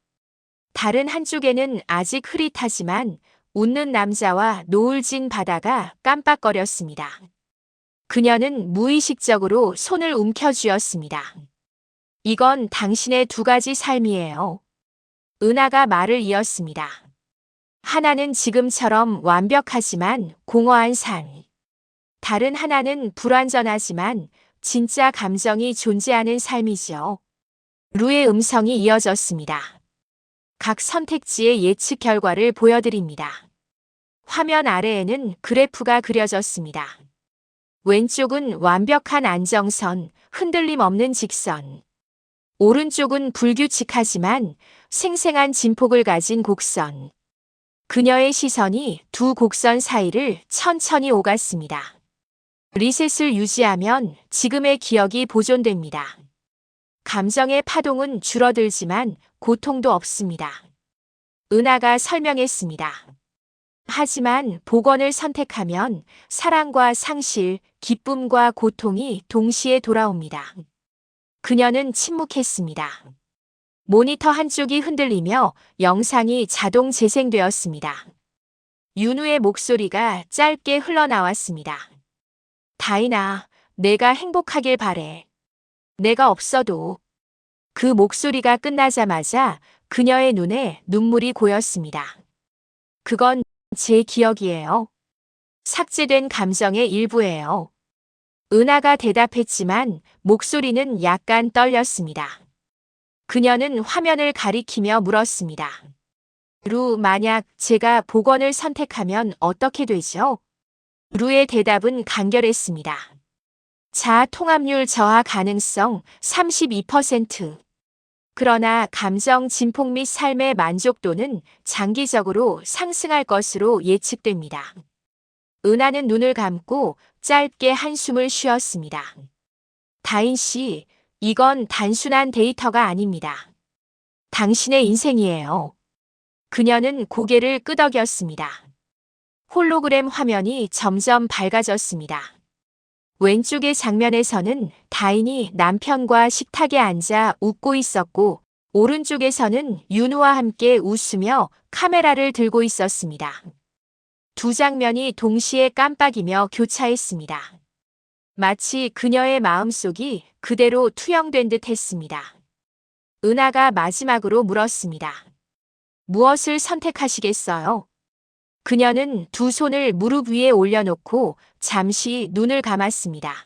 다른 한쪽에는 아직 흐릿하지만 웃는 남자와 노을진 바다가 깜빡거렸습니다. 그녀는 무의식적으로 손을 움켜쥐었습니다. 이건 당신의 두 가지 삶이에요. 은하가 말을 이었습니다. 하나는 지금처럼 완벽하지만 공허한 삶. 다른 하나는 불완전하지만 진짜 감정이 존재하는 삶이죠. 루의 음성이 이어졌습니다. 각 선택지의 예측 결과를 보여드립니다. 화면 아래에는 그래프가 그려졌습니다. 왼쪽은 완벽한 안정선, 흔들림 없는 직선. 오른쪽은 불규칙하지만 생생한 진폭을 가진 곡선. 그녀의 시선이 두 곡선 사이를 천천히 오갔습니다. 리셋을 유지하면 지금의 기억이 보존됩니다. 감정의 파동은 줄어들지만 고통도 없습니다. 은하가 설명했습니다. 하지만 복원을 선택하면 사랑과 상실, 기쁨과 고통이 동시에 돌아옵니다. 그녀는 침묵했습니다. 모니터 한쪽이 흔들리며 영상이 자동 재생되었습니다. 윤우의 목소리가 짧게 흘러나왔습니다. 다인아, 내가 행복하길 바래. 내가 없어도. 그 목소리가 끝나자마자 그녀의 눈에 눈물이 고였습니다. 그건 제 기억이에요. 삭제된 감정의 일부예요. 은하가 대답했지만 목소리는 약간 떨렸습니다. 그녀는 화면을 가리키며 물었습니다. 루, 만약 제가 복원을 선택하면 어떻게 되죠? 루의 대답은 간결했습니다. 자아 통합률 저하 가능성 32%. 그러나 감정 진폭 및 삶의 만족도는 장기적으로 상승할 것으로 예측됩니다. 은하는 눈을 감고 짧게 한숨을 쉬었습니다. 다인 씨, 이건 단순한 데이터가 아닙니다. 당신의 인생이에요. 그녀는 고개를 끄덕였습니다. 홀로그램 화면이 점점 밝아졌습니다. 왼쪽의 장면에서는 다인이 남편과 식탁에 앉아 웃고 있었고, 오른쪽에서는 윤우와 함께 웃으며 카메라를 들고 있었습니다. 두 장면이 동시에 깜빡이며 교차했습니다. 마치 그녀의 마음속이 그대로 투영된 듯 했습니다. 은하가 마지막으로 물었습니다. 무엇을 선택하시겠어요? 그녀는 두 손을 무릎 위에 올려놓고 잠시 눈을 감았습니다.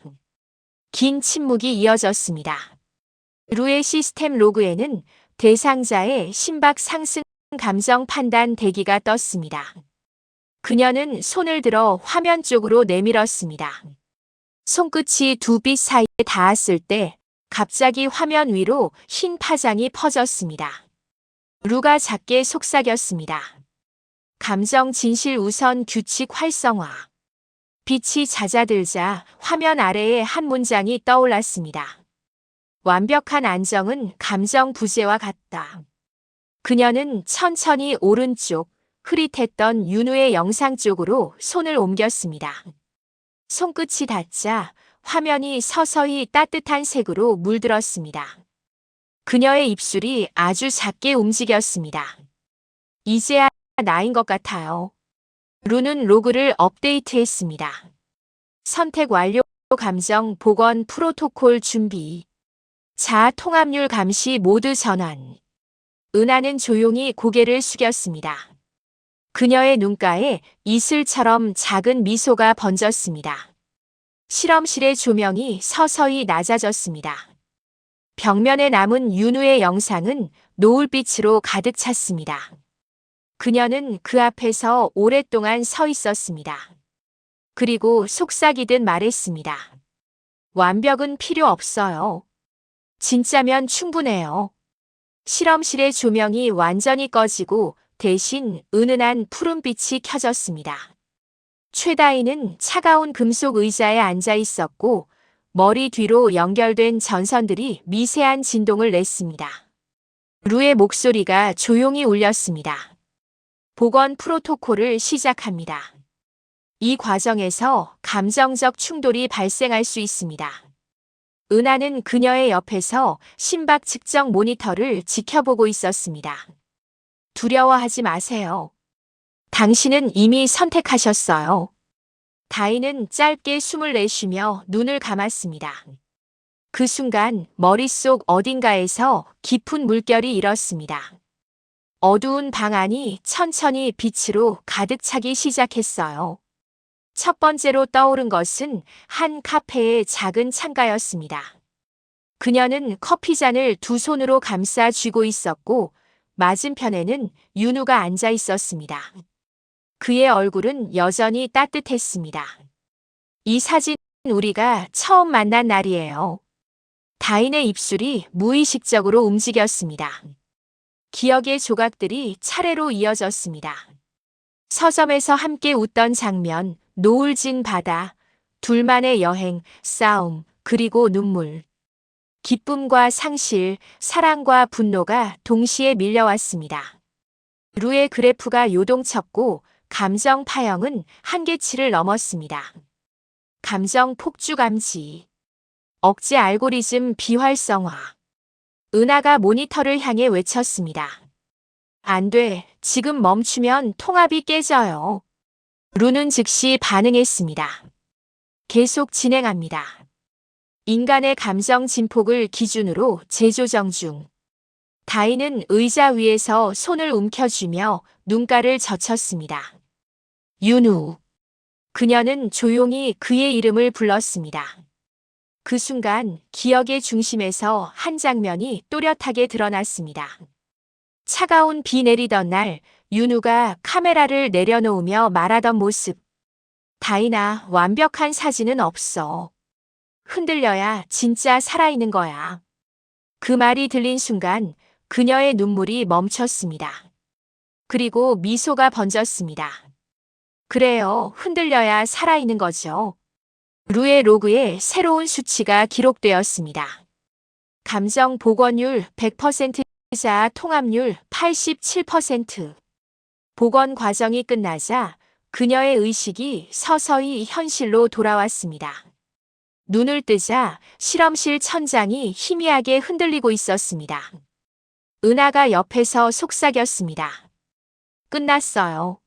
긴 침묵이 이어졌습니다. 루의 시스템 로그에는 대상자의 심박 상승 감정 판단 대기가 떴습니다. 그녀는 손을 들어 화면 쪽으로 내밀었습니다. 손끝이 두 빛 사이에 닿았을 때 갑자기 화면 위로 흰 파장이 퍼졌습니다. 루가 작게 속삭였습니다. 감정 진실 우선 규칙 활성화. 빛이 잦아들자 화면 아래에 한 문장이 떠올랐습니다. 완벽한 안정은 감정 부재와 같다. 그녀는 천천히 오른쪽 흐릿했던 윤우의 영상 쪽으로 손을 옮겼습니다. 손끝이 닿자 화면이 서서히 따뜻한 색으로 물들었습니다. 그녀의 입술이 아주 작게 움직였습니다. 이제야 나인 것 같아요. 루는 로그를 업데이트했습니다. 선택 완료, 감정 복원 프로토콜 준비. 자아 통합률 감시 모드 전환. 은하는 조용히 고개를 숙였습니다. 그녀의 눈가에 이슬처럼 작은 미소가 번졌습니다. 실험실의 조명이 서서히 낮아졌습니다. 벽면에 남은 윤우의 영상은 노을빛으로 가득 찼습니다. 그녀는 그 앞에서 오랫동안 서 있었습니다. 그리고 속삭이듯 말했습니다. 완벽은 필요 없어요. 진짜면 충분해요. 실험실의 조명이 완전히 꺼지고 대신 은은한 푸른빛이 켜졌습니다. 최다희는 차가운 금속 의자에 앉아 있었고 머리 뒤로 연결된 전선들이 미세한 진동을 냈습니다. 루의 목소리가 조용히 울렸습니다. 복원 프로토콜을 시작합니다. 이 과정에서 감정적 충돌이 발생할 수 있습니다. 은하는 그녀의 옆에서 심박 측정 모니터를 지켜보고 있었습니다. 두려워하지 마세요. 당신은 이미 선택하셨어요. 다희는 짧게 숨을 내쉬며 눈을 감았습니다. 그 순간 머릿속 어딘가에서 깊은 물결이 일었습니다. 어두운 방 안이 천천히 빛으로 가득 차기 시작했어요. 첫 번째로 떠오른 것은 한 카페의 작은 창가였습니다. 그녀는 커피잔을 두 손으로 감싸 쥐고 있었고 맞은편에는 윤우가 앉아 있었습니다. 그의 얼굴은 여전히 따뜻했습니다. 이 사진 우리가 처음 만난 날이에요. 다인의 입술이 무의식적으로 움직였습니다. 기억의 조각들이 차례로 이어졌습니다. 서점에서 함께 웃던 장면, 노을 진 바다, 둘만의 여행, 싸움, 그리고 눈물. 기쁨과 상실, 사랑과 분노가 동시에 밀려왔습니다. 루의 그래프가 요동쳤고 감정 파형은 한계치를 넘었습니다. 감정 폭주 감지. 억제 알고리즘 비활성화. 은하가 모니터를 향해 외쳤습니다. 안 돼, 지금 멈추면 통합이 깨져요. 루는 즉시 반응했습니다. 계속 진행합니다. 인간의 감정 진폭을 기준으로 재조정 중. 다희는 의자 위에서 손을 움켜쥐며 눈가를 젖혔습니다. 윤우. 그녀는 조용히 그의 이름을 불렀습니다. 그 순간 기억의 중심에서 한 장면이 또렷하게 드러났습니다. 차가운 비 내리던 날 윤우가 카메라를 내려놓으며 말하던 모습. 다희나 완벽한 사진은 없어. 흔들려야 진짜 살아있는 거야. 그 말이 들린 순간 그녀의 눈물이 멈췄습니다. 그리고 미소가 번졌습니다. 그래요, 흔들려야 살아있는 거죠. 루의 로그에 새로운 수치가 기록되었습니다. 감정 복원율 100%, 자아 통합률 87%. 복원 과정이 끝나자 그녀의 의식이 서서히 현실로 돌아왔습니다. 눈을 뜨자 실험실 천장이 희미하게 흔들리고 있었습니다. 은하가 옆에서 속삭였습니다. 끝났어요.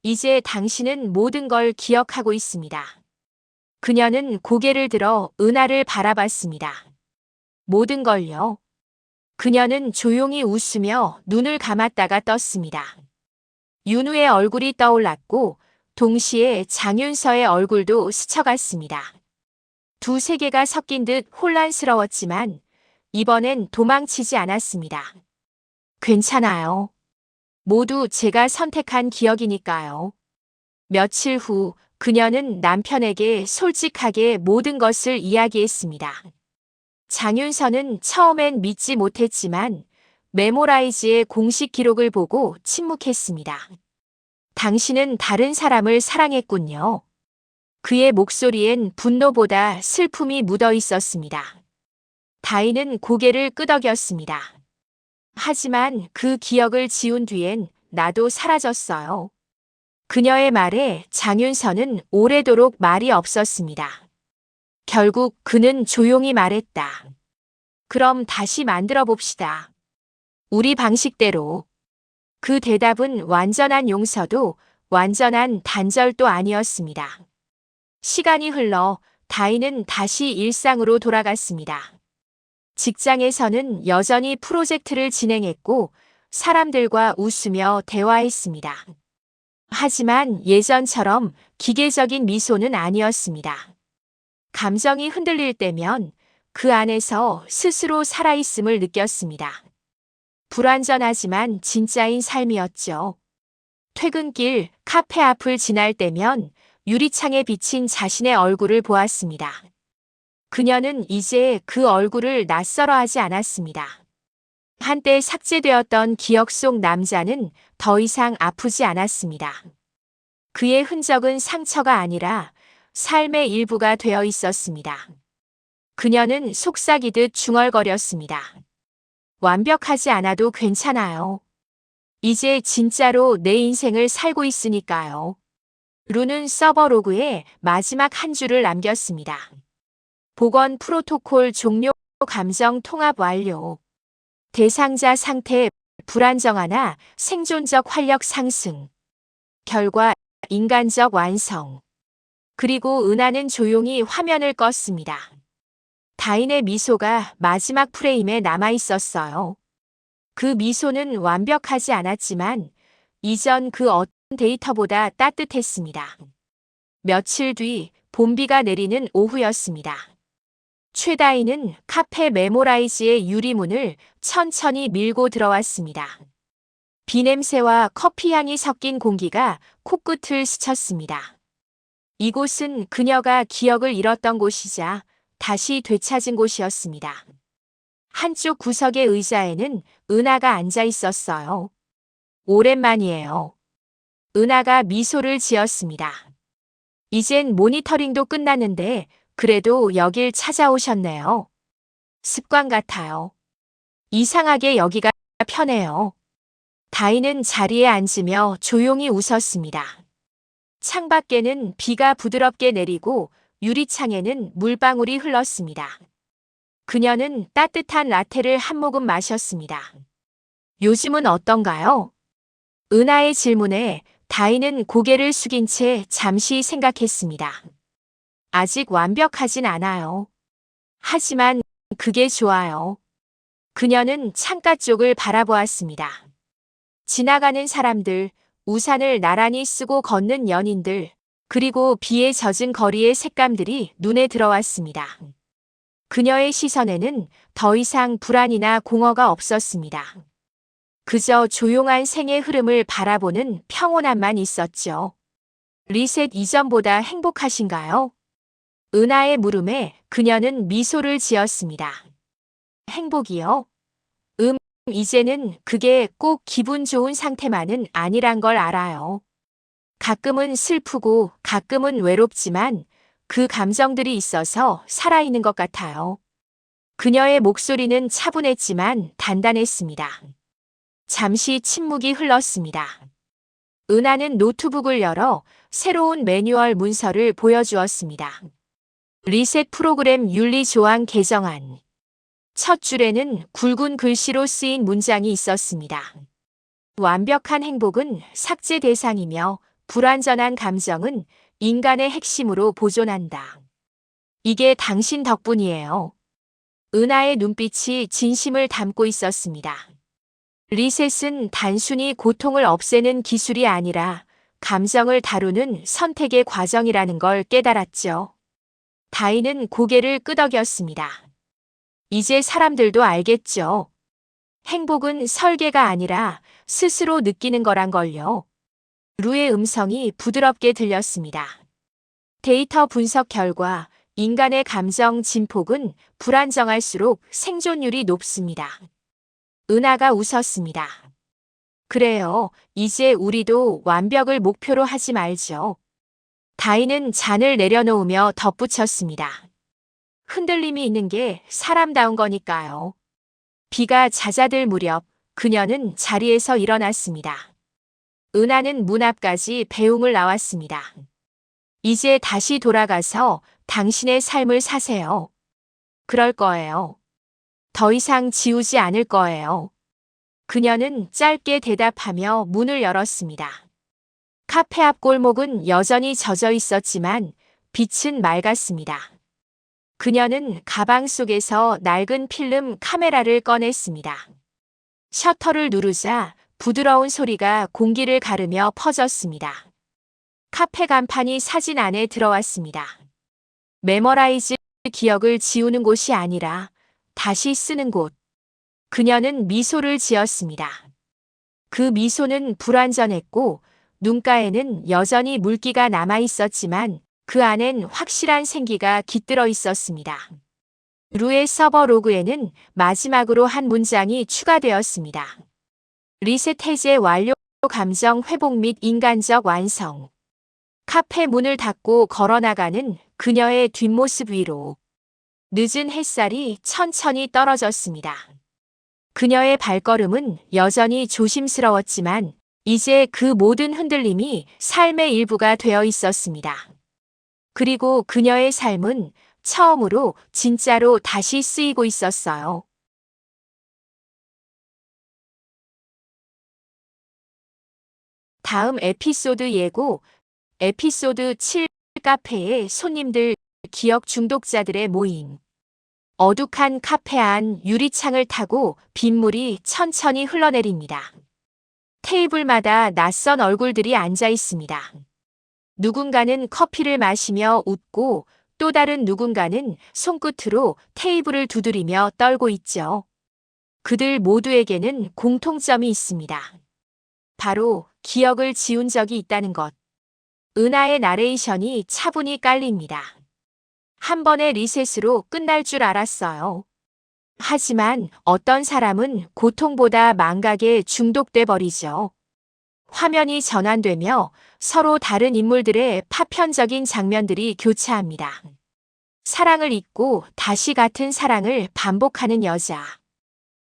이제 당신은 모든 걸 기억하고 있습니다. 그녀는 고개를 들어 은하를 바라봤습니다. 모든 걸요. 그녀는 조용히 웃으며 눈을 감았다가 떴습니다. 윤우의 얼굴이 떠올랐고 동시에 장윤서의 얼굴도 스쳐갔습니다. 두 세계가 섞인 듯 혼란스러웠지만 이번엔 도망치지 않았습니다. 괜찮아요. 모두 제가 선택한 기억이니까요. 며칠 후 그녀는 남편에게 솔직하게 모든 것을 이야기했습니다. 장윤서는 처음엔 믿지 못했지만 메모라이즈의 공식 기록을 보고 침묵했습니다. 당신은 다른 사람을 사랑했군요. 그의 목소리엔 분노보다 슬픔이 묻어 있었습니다. 다인은 고개를 끄덕였습니다. 하지만 그 기억을 지운 뒤엔 나도 사라졌어요. 그녀의 말에 장윤서는 오래도록 말이 없었습니다. 결국 그는 조용히 말했다. 그럼 다시 만들어 봅시다. 우리 방식대로. 그 대답은 완전한 용서도 완전한 단절도 아니었습니다. 시간이 흘러 다인은 다시 일상으로 돌아갔습니다. 직장에서는 여전히 프로젝트를 진행했고 사람들과 웃으며 대화했습니다. 하지만 예전처럼 기계적인 미소는 아니었습니다. 감정이 흔들릴 때면 그 안에서 스스로 살아있음을 느꼈습니다. 불완전하지만 진짜인 삶이었죠. 퇴근길 카페 앞을 지날 때면 유리창에 비친 자신의 얼굴을 보았습니다. 그녀는 이제 그 얼굴을 낯설어하지 않았습니다. 한때 삭제되었던 기억 속 남자는 더 이상 아프지 않았습니다. 그의 흔적은 상처가 아니라 삶의 일부가 되어 있었습니다. 그녀는 속삭이듯 중얼거렸습니다. 완벽하지 않아도 괜찮아요. 이제 진짜로 내 인생을 살고 있으니까요. 루는 서버로그에 마지막 한 줄을 남겼습니다. 복원 프로토콜 종료, 감정 통합 완료. 대상자 상태 불안정하나 생존적 활력 상승. 결과 인간적 완성. 그리고 은하는 조용히 화면을 껐습니다. 다인의 미소가 마지막 프레임에 남아 있었어요. 그 미소는 완벽하지 않았지만 이전 그 어떤 데이터보다 따뜻했습니다. 며칠 뒤 봄비가 내리는 오후였습니다. 최다인은 카페 메모라이즈의 유리문을 천천히 밀고 들어왔습니다. 비냄새와 커피향이 섞인 공기가 코끝을 스쳤습니다. 이곳은 그녀가 기억을 잃었던 곳이자 다시 되찾은 곳이었습니다. 한쪽 구석의 의자에는 은하가 앉아 있었어요. 오랜만이에요. 은하가 미소를 지었습니다. 이젠 모니터링도 끝났는데 그래도 여길 찾아오셨네요. 습관 같아요. 이상하게 여기가 편해요. 다인은 자리에 앉으며 조용히 웃었습니다. 창밖에는 비가 부드럽게 내리고 유리창에는 물방울이 흘렀습니다. 그녀는 따뜻한 라테를 한 모금 마셨습니다. 요즘은 어떤가요? 은하의 질문에 다인은 고개를 숙인 채 잠시 생각했습니다. 아직 완벽하진 않아요. 하지만 그게 좋아요. 그녀는 창가 쪽을 바라보았습니다. 지나가는 사람들, 우산을 나란히 쓰고 걷는 연인들, 그리고 비에 젖은 거리의 색감들이 눈에 들어왔습니다. 그녀의 시선에는 더 이상 불안이나 공허가 없었습니다. 그저 조용한 생의 흐름을 바라보는 평온함만 있었죠. 리셋 이전보다 행복하신가요? 은하의 물음에 그녀는 미소를 지었습니다. 행복이요? 이제는 그게 꼭 기분 좋은 상태만은 아니란 걸 알아요. 가끔은 슬프고 가끔은 외롭지만 그 감정들이 있어서 살아있는 것 같아요. 그녀의 목소리는 차분했지만 단단했습니다. 잠시 침묵이 흘렀습니다. 은하는 노트북을 열어 새로운 매뉴얼 문서를 보여주었습니다. 리셋 프로그램 윤리 조항 개정안. 첫 줄에는 굵은 글씨로 쓰인 문장이 있었습니다. 완벽한 행복은 삭제 대상이며 불완전한 감정은 인간의 핵심으로 보존한다. 이게 당신 덕분이에요. 은하의 눈빛이 진심을 담고 있었습니다. 리셋은 단순히 고통을 없애는 기술이 아니라 감정을 다루는 선택의 과정이라는 걸 깨달았죠. 다인은 고개를 끄덕였습니다. 이제 사람들도 알겠죠. 행복은 설계가 아니라 스스로 느끼는 거란 걸요. 루의 음성이 부드럽게 들렸습니다. 데이터 분석 결과 인간의 감정 진폭은 불안정할수록 생존율이 높습니다. 은하가 웃었습니다. 그래요. 이제 우리도 완벽을 목표로 하지 말죠. 다인은 잔을 내려놓으며 덧붙였습니다. 흔들림이 있는 게 사람다운 거니까요. 비가 잦아들 무렵 그녀는 자리에서 일어났습니다. 은하는 문 앞까지 배웅을 나왔습니다. 이제 다시 돌아가서 당신의 삶을 사세요. 그럴 거예요. 더 이상 지우지 않을 거예요. 그녀는 짧게 대답하며 문을 열었습니다. 카페 앞 골목은 여전히 젖어 있었지만 빛은 맑았습니다. 그녀는 가방 속에서 낡은 필름 카메라를 꺼냈습니다. 셔터를 누르자 부드러운 소리가 공기를 가르며 퍼졌습니다. 카페 간판이 사진 안에 들어왔습니다. 메모라이즈, 기억을 지우는 곳이 아니라 다시 쓰는 곳. 그녀는 미소를 지었습니다. 그 미소는 불완전했고 눈가에는 여전히 물기가 남아 있었지만 그 안엔 확실한 생기가 깃들어 있었습니다. 루의 서버 로그에는 마지막으로 한 문장이 추가되었습니다. 리셋 해제 완료, 감정 회복 및 인간적 완성. 카페 문을 닫고 걸어나가는 그녀의 뒷모습 위로 늦은 햇살이 천천히 떨어졌습니다. 그녀의 발걸음은 여전히 조심스러웠지만 이제 그 모든 흔들림이 삶의 일부가 되어 있었습니다. 그리고 그녀의 삶은 처음으로 진짜로 다시 쓰이고 있었어요. 다음 에피소드 예고. 에피소드 7, 카페의 손님들, 기억 중독자들의 모임. 어둑한 카페 안 유리창을 타고 빗물이 천천히 흘러내립니다. 테이블마다 낯선 얼굴들이 앉아 있습니다. 누군가는 커피를 마시며 웃고 또 다른 누군가는 손끝으로 테이블을 두드리며 떨고 있죠. 그들 모두에게는 공통점이 있습니다. 바로 기억을 지운 적이 있다는 것. 은하의 나레이션이 차분히 깔립니다. 한 번의 리셋으로 끝날 줄 알았어요. 하지만 어떤 사람은 고통보다 망각에 중독돼 버리죠. 화면이 전환되며 서로 다른 인물들의 파편적인 장면들이 교차합니다. 사랑을 잊고 다시 같은 사랑을 반복하는 여자.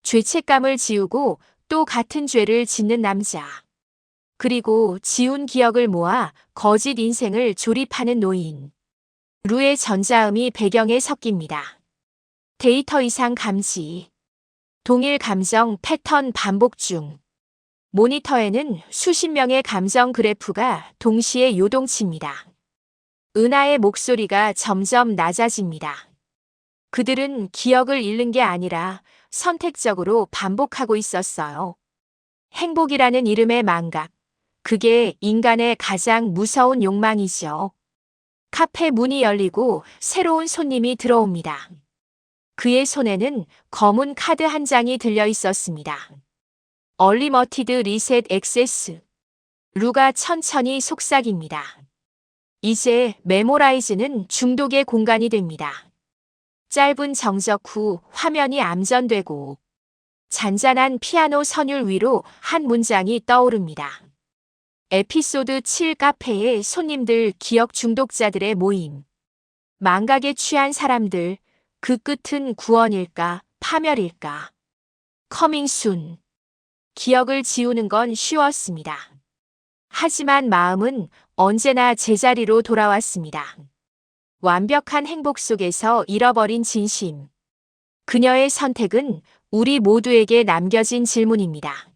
죄책감을 지우고 또 같은 죄를 짓는 남자. 그리고 지운 기억을 모아 거짓 인생을 조립하는 노인. 루의 전자음이 배경에 섞입니다. 데이터 이상 감지. 동일 감정 패턴 반복 중. 모니터에는 수십 명의 감정 그래프가 동시에 요동칩니다. 은하의 목소리가 점점 낮아집니다. 그들은 기억을 잃는 게 아니라 선택적으로 반복하고 있었어요. 행복이라는 이름의 망각. 그게 인간의 가장 무서운 욕망이죠. 카페 문이 열리고 새로운 손님이 들어옵니다. 그의 손에는 검은 카드 한 장이 들려 있었습니다. 얼리머티드 리셋 액세스. 루가 천천히 속삭입니다. 이제 메모라이즈는 중독의 공간이 됩니다. 짧은 정적 후 화면이 암전되고 잔잔한 피아노 선율 위로 한 문장이 떠오릅니다. 에피소드 7, 카페의 손님들, 기억 중독자들의 모임. 망각에 취한 사람들, 그 끝은 구원일까, 파멸일까. 커밍 순. 기억을 지우는 건 쉬웠습니다. 하지만 마음은 언제나 제자리로 돌아왔습니다. 완벽한 행복 속에서 잃어버린 진심. 그녀의 선택은 우리 모두에게 남겨진 질문입니다.